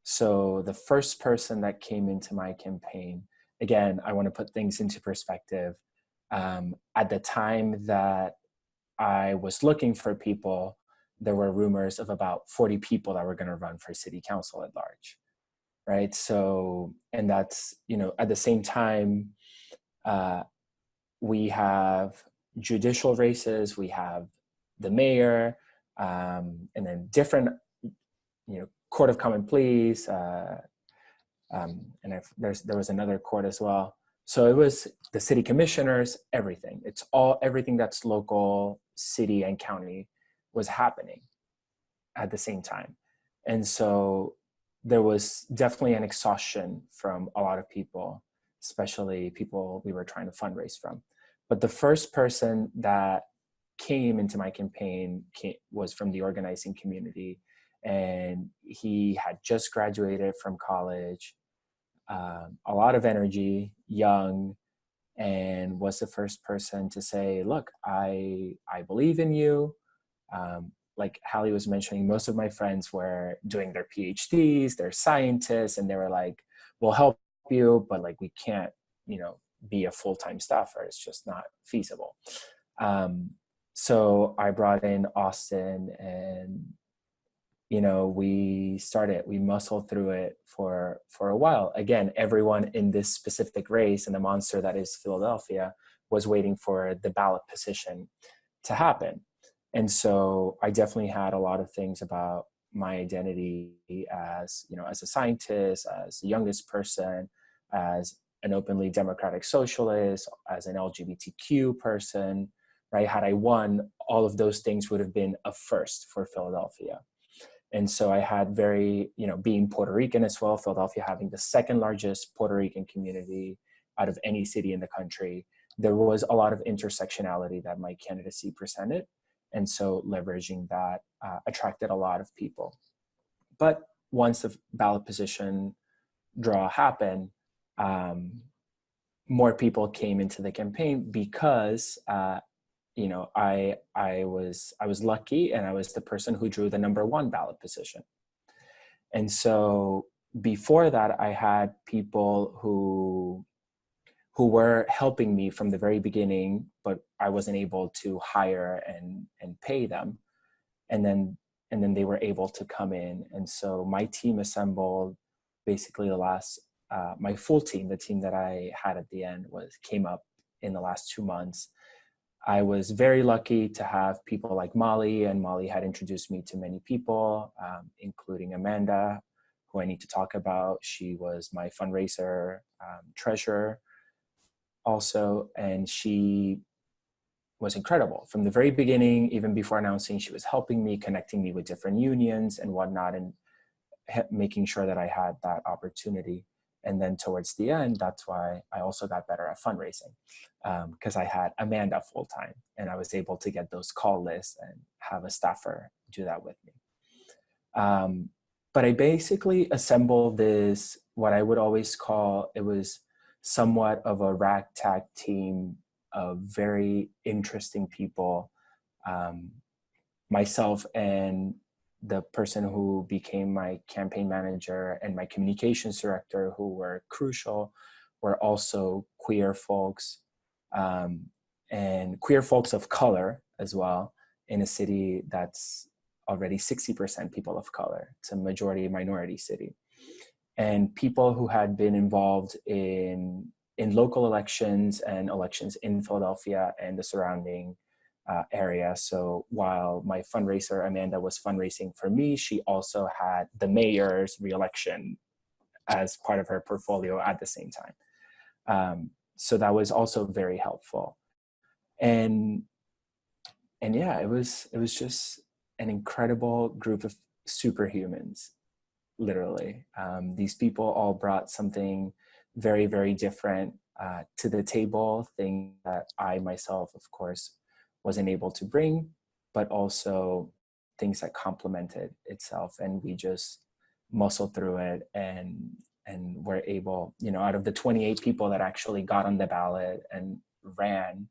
So the first person that came into my campaign, again, I want to put things into perspective. At the time that I was looking for people, there were rumors of about 40 people that were going to run for city council at large, right? So, and that's, you know, at the same time, we have judicial races, we have the mayor, and then different, you know, Court of Common Pleas, and there was another court as well. So it was the city commissioners, everything. It's all, everything that's local, city and county was happening at the same time. And so there was definitely an exhaustion from a lot of people, especially people we were trying to fundraise from. But the first person that came into my campaign was from the organizing community. And he had just graduated from college, a lot of energy, young, and was the first person to say, look, I believe in you. Like Hallie was mentioning, most of my friends were doing their PhDs, they're scientists, and they were like, we'll help you, but like, we can't, you know, be a full-time staffer. It's just not feasible. So I brought in Austin, and you know, we muscled through it for a while. Again, everyone in this specific race and the monster that is Philadelphia was waiting for the ballot position to happen. And so I definitely had a lot of things about my identity as, you know, as a scientist, as the youngest person, as an openly democratic socialist, as an LGBTQ person, right? Had I won, all of those things would have been a first for Philadelphia. And so I had very, you know, being Puerto Rican as well, Philadelphia having the second largest Puerto Rican community out of any city in the country, there was a lot of intersectionality that my candidacy presented. And so leveraging that attracted a lot of people. But once the ballot position draw happened, more people came into the campaign because you know, I was lucky, and I was the person who drew the #1 ballot position. And so before that, I had people who were helping me from the very beginning, but I wasn't able to hire and pay them. And then they were able to come in. And so my team assembled basically my full team, the team that I had at the end came up in the last 2 months. I was very lucky to have people like Molly, and Molly had introduced me to many people, including Amanda, who I need to talk about. She was my fundraiser treasurer also, and she was incredible. From the very beginning, even before announcing, she was helping me, connecting me with different unions and whatnot, and making sure that I had that opportunity. And then towards the end, that's why I also got better at fundraising, because I had Amanda full-time, and I was able to get those call lists and have a staffer do that with me. But I basically assembled this, what I would always call, it was somewhat of a ragtag team of very interesting people. Myself and the person who became my campaign manager and my communications director, who were crucial, were also queer folks, and queer folks of color as well, in a city that's already 60% people of color. It's a majority minority city. And people who had been involved in local elections and elections in Philadelphia and the surrounding area. So while my fundraiser, Amanda, was fundraising for me, she also had the mayor's reelection as part of her portfolio at the same time. So that was also very helpful. And yeah, it was just an incredible group of superhumans, literally. These people all brought something very, very different to the table, things that I myself, of course, wasn't able to bring, but also things that complemented itself. And we just muscled through it and were able, you know, out of the 28 people that actually got on the ballot and ran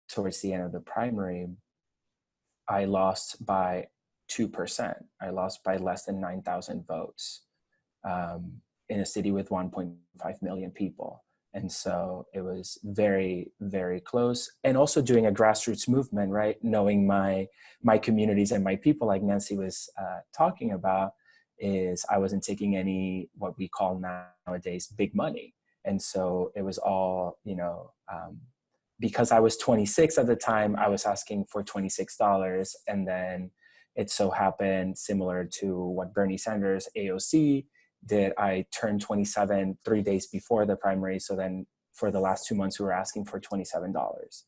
towards the end of the primary, I lost by 2%. I lost by less than 9,000 votes in a city with 1.5 million people. And so it was very, very close. And also doing a grassroots movement, right? Knowing my communities and my people, like Nancy was talking about, is I wasn't taking any, what we call nowadays, big money. And so it was all, you know, because I was 26 at the time, I was asking for $26. And then it so happened, similar to what Bernie Sanders, AOC, did, I turned 27 3 days before the primary. So then for the last 2 months, we were asking for $27.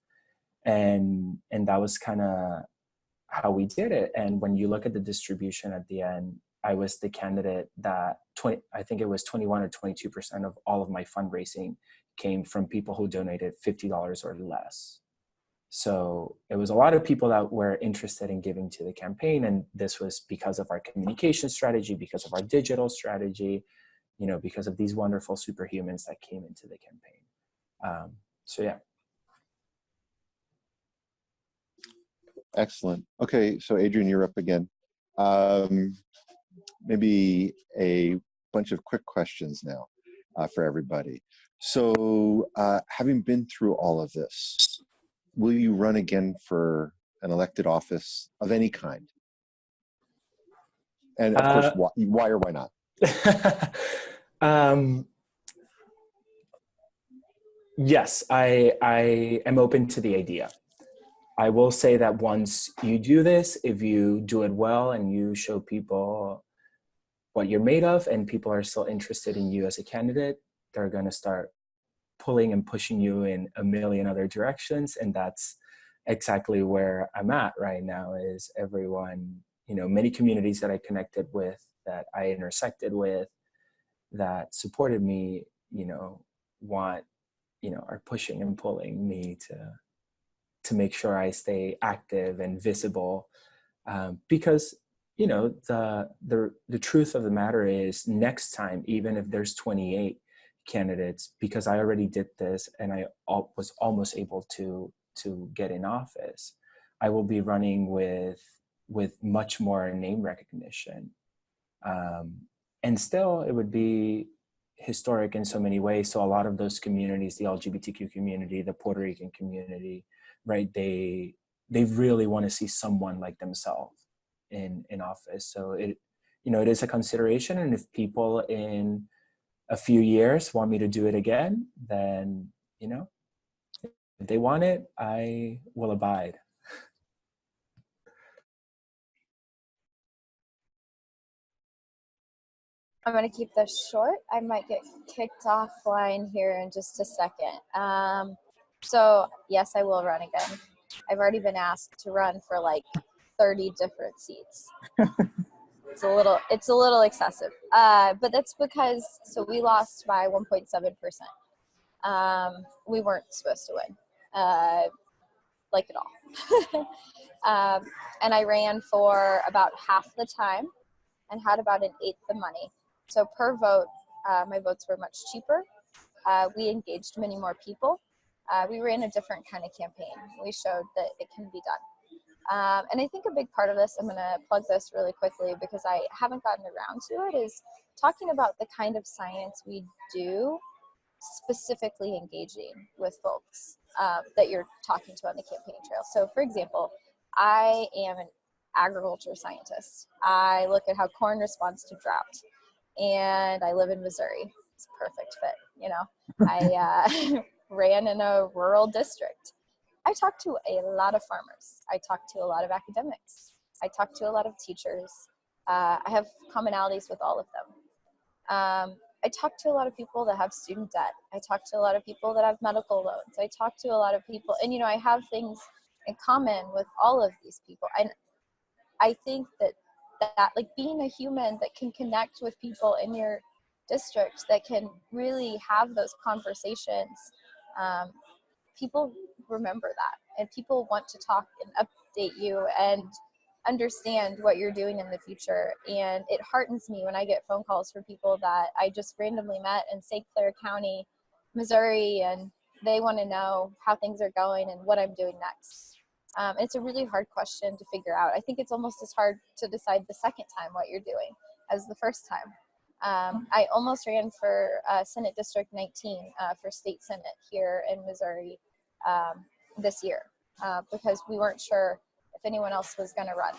And that was kind of how we did it. And when you look at the distribution at the end, I was the candidate that I think it was 21 or 22% of all of my fundraising came from people who donated $50 or less. So it was a lot of people that were interested in giving to the campaign. And this was because of our communication strategy, because of our digital strategy, you know, because of these wonderful superhumans that came into the campaign. So yeah. Excellent. Okay, so Adrian, you're up again. Maybe a bunch of quick questions now for everybody. So having been through all of this, will you run again for an elected office of any kind? And of course, why or why not? Yes, I am open to the idea. I will say that once you do this, if you do it well and you show people what you're made of and people are still interested in you as a candidate, they're going to start pulling and pushing you in a million other directions. And that's exactly where I'm at right now, is everyone, you know, many communities that I connected with, that I intersected with, that supported me, you know, are pushing and pulling me to make sure I stay active and visible. Because, you know, the truth of the matter is, next time, even if there's 28 candidates, because I already did this and I was almost able to get in office, I will be running with much more name recognition. And still, it would be historic in so many ways. So a lot of those communities, the LGBTQ community, the Puerto Rican community, right, they really want to see someone like themselves in office. So it is a consideration. And if people in a few years want me to do it again, then, you know, if they want it, I will abide. I'm going to keep this short. I might get kicked offline here in just a second. So yes, I will run again. I've already been asked to run for like 30 different seats. It's a little excessive. But that's because, so we lost by 1.7%. We weren't supposed to win, like at all. And I ran for about half the time and had about an eighth the money. So per vote, my votes were much cheaper. We engaged many more people. We ran a different kind of campaign. We showed that it can be done. And I think a big part of this, I'm going to plug this really quickly because I haven't gotten around to it, is talking about the kind of science we do, specifically engaging with folks that you're talking to on the campaign trail. So for example, I am an agriculture scientist. I look at how corn responds to drought, and I live in Missouri. It's a perfect fit, you know. I ran in a rural district. I talked to a lot of farmers. I talked to a lot of academics. I talked to a lot of teachers. I have commonalities with all of them. I talk to a lot of people that have student debt. I talk to a lot of people that have medical loans. I talk to a lot of people, and, you know, I have things in common with all of these people. And I think that like being a human that can connect with people in your district, that can really have those conversations, people remember that, and people want to talk and update you and understand what you're doing in the future. And it heartens me when I get phone calls from people that I just randomly met in St. Clair County, Missouri, and they want to know how things are going and what I'm doing next. It's a really hard question to figure out. I think it's almost as hard to decide the second time what you're doing as the first time. I almost ran for Senate District 19 for state Senate here in Missouri this year because we weren't sure if anyone else was going to run.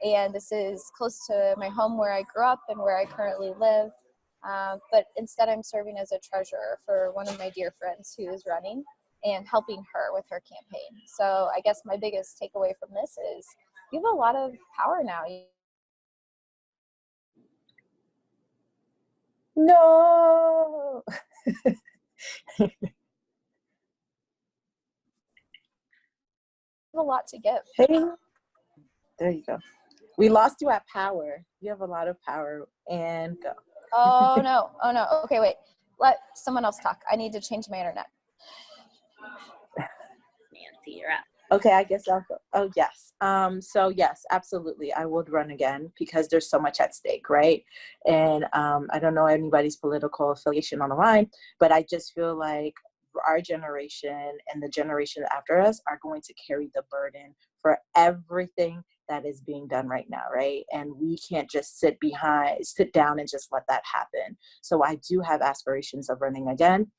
And this is close to my home where I grew up and where I currently live. But instead I'm serving as a treasurer for one of my dear friends who is running and helping her with her campaign. So I guess my biggest takeaway from this is you have a lot of power now. No. You have a lot to give. Hey, there you go. We lost you at power. You have a lot of power, and go. Oh no, oh no. Okay, wait. Let someone else talk. I need to change my internet. Nancy, you're up. Okay, I guess I'll go. Oh, yes. So yes, absolutely. I would run again because there's so much at stake, right? And I don't know anybody's political affiliation on the line, but I just feel like our generation and the generation after us are going to carry the burden for everything that is being done right now, right? And we can't just sit down and just let that happen. So I do have aspirations of running again.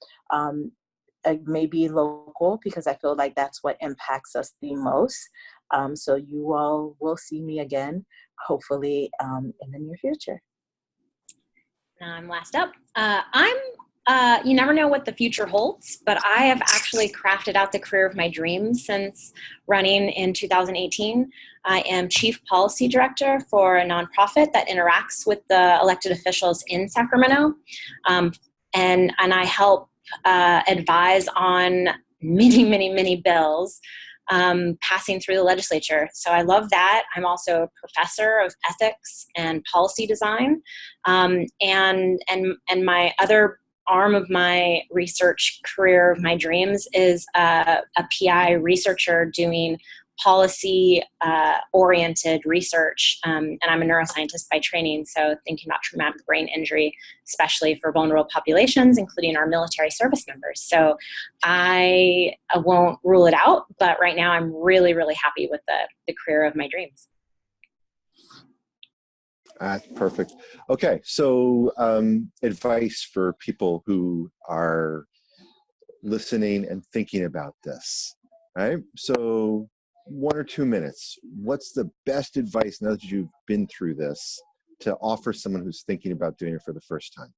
Maybe local, because I feel like that's what impacts us the most. So you all will see me again, hopefully in the near future. I'm last up. You never know what the future holds, but I have actually crafted out the career of my dreams since running in 2018. I am Chief Policy Director for a nonprofit that interacts with the elected officials in Sacramento. And I help advise on many bills passing through the legislature. So I love that. I'm also a professor of ethics and policy design. And my other arm of my research career of my dreams is a PI researcher doing policy oriented research. And I'm a neuroscientist by training, so thinking about traumatic brain injury, especially for vulnerable populations, including our military service members. So I won't rule it out, but right now I'm really happy with the career of my dreams. Perfect. Okay, so advice for people who are listening and thinking about this, right? So 1 or 2 minutes, what's the best advice now that you've been through this to offer someone who's thinking about doing it for the first time?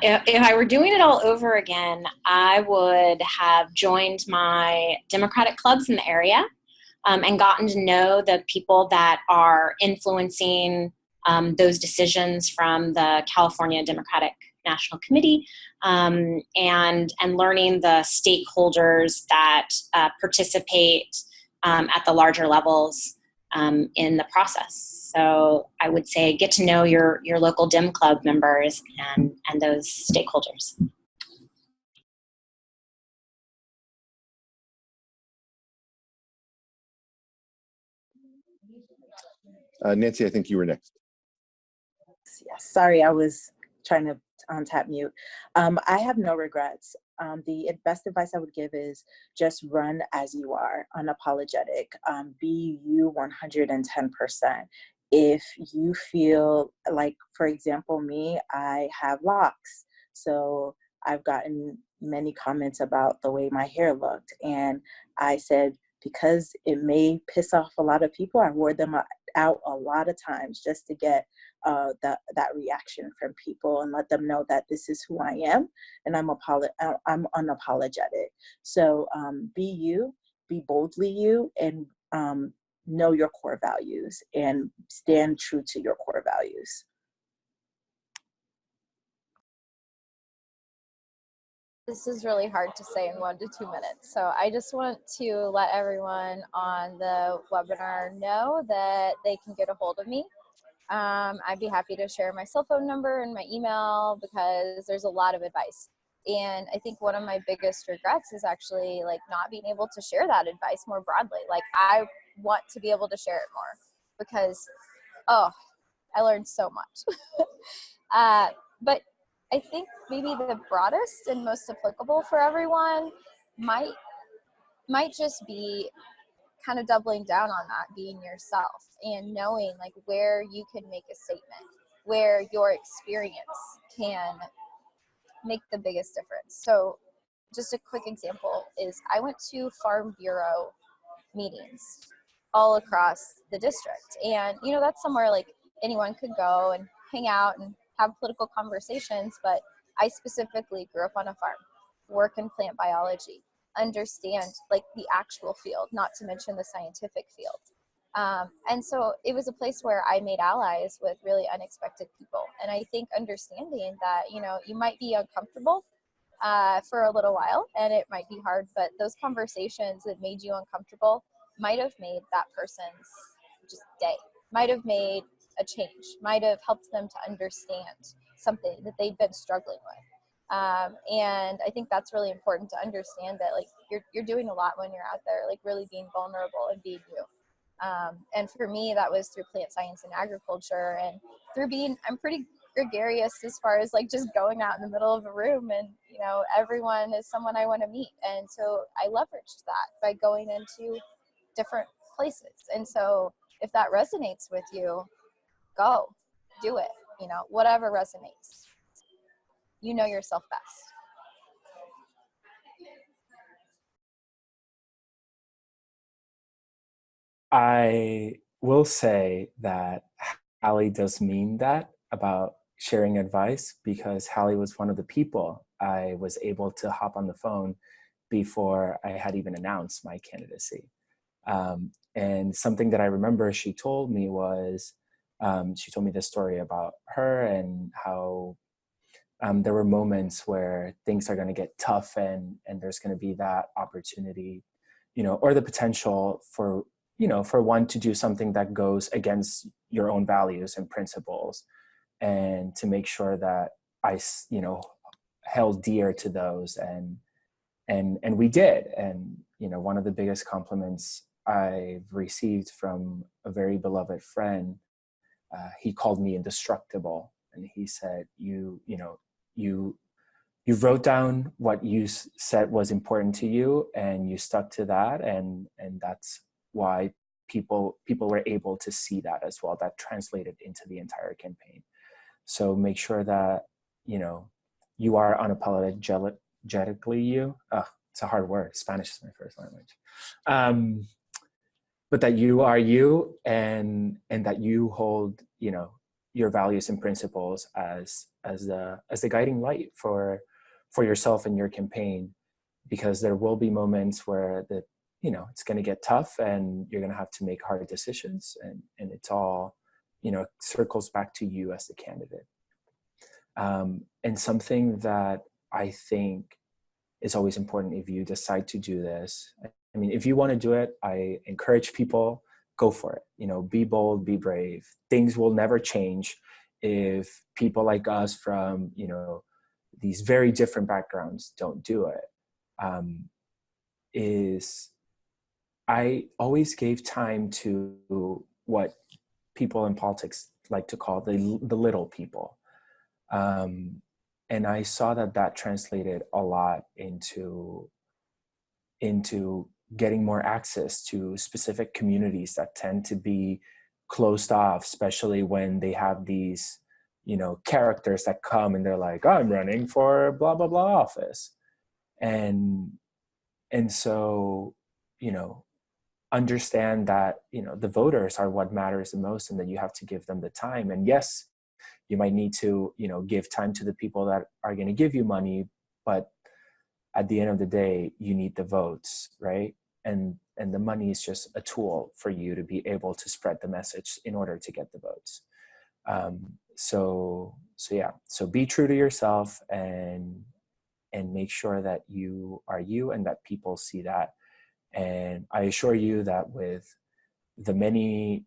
If I were doing it all over again, I would have joined my Democratic clubs in the area and gotten to know the people that are influencing those decisions from the California Democratic National Committee, and learning the stakeholders that participate at the larger levels in the process. So I would say get to know your local Dem Club members and those stakeholders. Nancy, I think you were next. Yes, sorry, I was trying to tap mute. I have no regrets. The best advice I would give is just run as you are, unapologetic. Be you 110%. If you feel like, for example, me, I have locks. So I've gotten many comments about the way my hair looked. And I said, because it may piss off a lot of people, I wore them out a lot of times just to get that reaction from people and let them know that this is who I am and I'm unapologetic. So be you, be boldly you, and know your core values and stand true to your core values. This is really hard to say in 1 to 2 minutes. So I just want to let everyone on the webinar know that they can get a hold of me. I'd be happy to share my cell phone number and my email because there's a lot of advice. And I think one of my biggest regrets is actually like not being able to share that advice more broadly. Like I want to be able to share it more because, oh, I learned so much. But I think maybe the broadest and most applicable for everyone might just be kind of doubling down on that, being yourself and knowing like where you can make a statement, where your experience can make the biggest difference. So just a quick example is I went to Farm Bureau meetings all across the district. And, you know, that's somewhere like anyone could go and hang out and have political conversations, but I specifically grew up on a farm, work in plant biology, understand like the actual field, not to mention the scientific field. And so it was a place where I made allies with really unexpected people. And I think understanding that, you know, you might be uncomfortable for a little while and it might be hard, but those conversations that made you uncomfortable might have made that person's just day, might have made a change, might have helped them to understand something that they've been struggling with. And I think that's really important to understand that like you're doing a lot when you're out there, like really being vulnerable and being you. And for me, that was through plant science and agriculture and through being, I'm pretty gregarious as far as like just going out in the middle of a room and, you know, everyone is someone I want to meet. And so I leveraged that by going into different places. And so if that resonates with you, go do it, you know, whatever resonates. You know yourself best. I will say that Hallie does mean that about sharing advice, because Hallie was one of the people I was able to hop on the phone before I had even announced my candidacy. And something that I remember she told me was, she told me this story about her and how there were moments where things are going to get tough and there's going to be that opportunity, you know, or the potential for, you know, for one to do something that goes against your own values and principles, and to make sure that I, you know, held dear to those, and we did. And, you know, one of the biggest compliments I've received from a very beloved friend, he called me indestructible, and he said, you wrote down what you said was important to you, and you stuck to that, and that's why people were able to see that as well. That translated into the entire campaign. So make sure that, you know, you are unapologetically you. It's a hard word. Spanish is my first language. But that you are you, and that you hold, you know, your values and principles as the guiding light for yourself and your campaign, because there will be moments where you know, it's going to get tough and you're going to have to make hard decisions, and it's all, you know, circles back to you as the candidate. And something that I think is always important if you decide to do this, I mean, if you want to do it, I encourage people, go for it. You know, be bold, be brave. Things will never change if people like us from, you know, these very different backgrounds don't do it. I always gave time to what people in politics like to call the little people. And I saw that translated a lot into getting more access to specific communities that tend to be closed off, especially when they have these, you know, characters that come and they're like, oh, I'm running for blah, blah, blah office. And so, you know, understand that, you know, the voters are what matters the most, and that you have to give them the time. And yes, you might need to, you know, give time to the people that are going to give you money, but at the end of the day, you need the votes, right? And the money is just a tool for you to be able to spread the message in order to get the votes. So yeah, so be true to yourself, and and make sure that you are you and that people see that. And I assure you that with the many,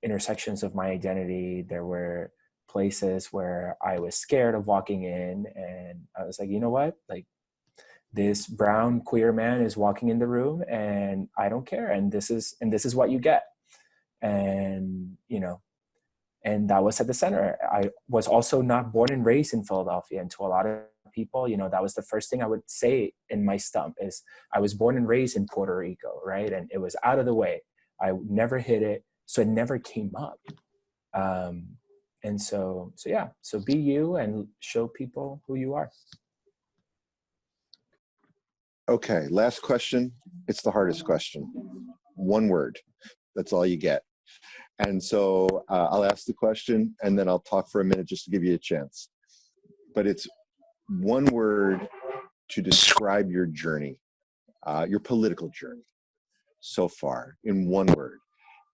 intersections of my identity, there were places where I was scared of walking in, and I was like, you know what? Like, this brown queer man is walking in the room and I don't care. And this is what you get. And, and that was at the center. I was also not born and raised in Philadelphia, and to a lot of people, that was the first thing I would say in my stump is I was born and raised in Puerto Rico, right? And it was out of the way. I never hit it, so it never came up. And so be you and show people who you are. Okay, last question. It's the hardest question. One word. That's all you get. And so I'll ask the question and then I'll talk for a minute just to give you a chance. But it's one word to describe your journey, your political journey so far, in one word.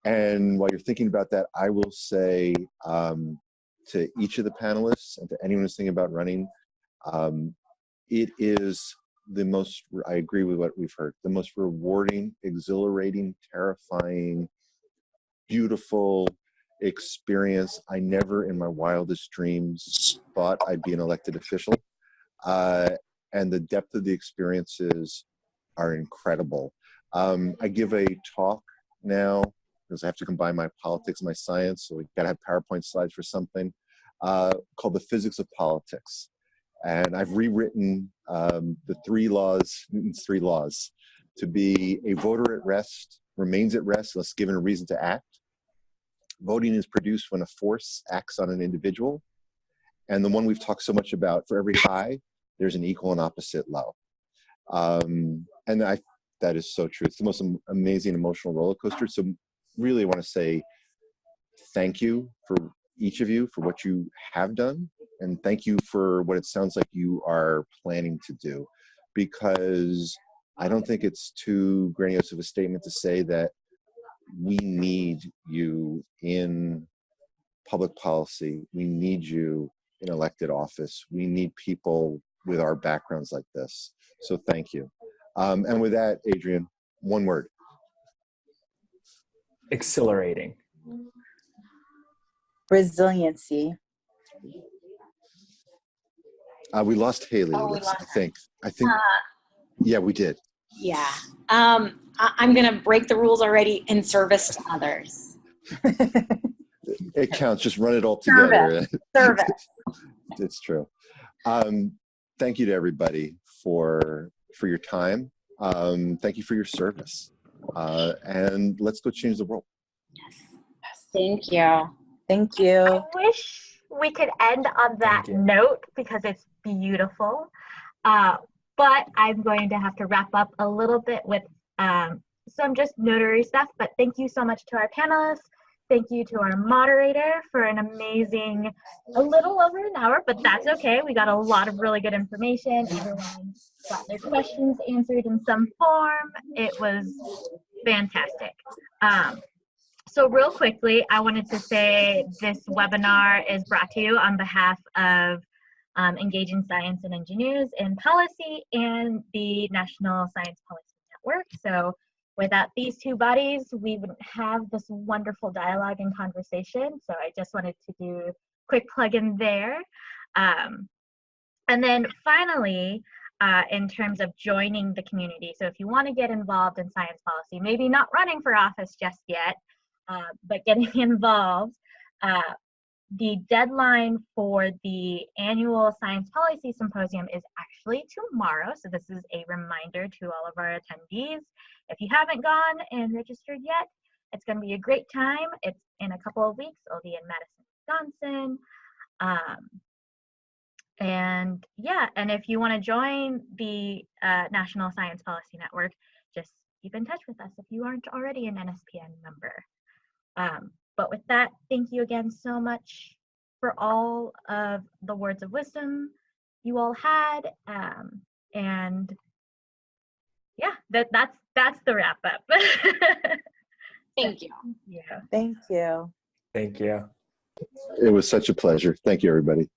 And while you're thinking about that, I will say to each of the panelists and to anyone who's thinking about running, it is the most, I agree with what we've heard, the most rewarding, exhilarating, terrifying, beautiful experience. I never in my wildest dreams thought I'd be an elected official. And the depth of the experiences are incredible. I give a talk now, because I have to combine my politics and my science, so we gotta have PowerPoint slides for something, called The Physics of Politics. And I've rewritten the 3 laws, Newton's 3 laws, to be a voter at rest remains at rest unless given a reason to act. Voting is produced when a force acts on an individual. And the one we've talked so much about, for every high, there's an equal and opposite low. And that is so true. It's the most amazing emotional roller coaster. So really I want to say thank you for each of you for what you have done. And thank you for what it sounds like you are planning to do, because I don't think it's too grandiose of a statement to say that we need you in public policy. We need you in elected office. We need people with our backgrounds like this. So thank you. And with that, Adrian, one word. Exhilarating. Resiliency. We lost Haley, I think. Yeah, we did. Yeah. I'm going to break the rules already, in service to others. It counts. Just run it all together. Service. It's true. Thank you to everybody for your time. Thank you for your service. And let's go change the world. Yes. Thank you. Thank you. I wish we could end on that note because it's beautiful. But I'm going to have to wrap up a little bit with some just notary stuff. But thank you so much to our panelists. Thank you to our moderator for an amazing, a little over an hour, but that's okay. We got a lot of really good information. Everyone got their questions answered in some form. It was fantastic. So real quickly, I wanted to say this webinar is brought to you on behalf of Engaging Science and Engineers in Policy and the National Science Policy Network. So without these two bodies, we wouldn't have this wonderful dialogue and conversation. So I just wanted to do a quick plug in there. And then finally, in terms of joining the community. So if you want to get involved in science policy, maybe not running for office just yet, but getting involved, the deadline for the annual Science Policy Symposium is actually tomorrow. So this is a reminder to all of our attendees. If you haven't gone and registered yet, it's going to be a great time. It's in a couple of weeks. It'll be in Madison, Wisconsin. And yeah, and if you want to join the National Science Policy Network, just keep in touch with us if you aren't already an NSPN member. But with that, thank you again so much for all of the words of wisdom you all had. And yeah, that's the wrap up. Thank you. Yeah. Thank you. Thank you. It was such a pleasure. Thank you, everybody.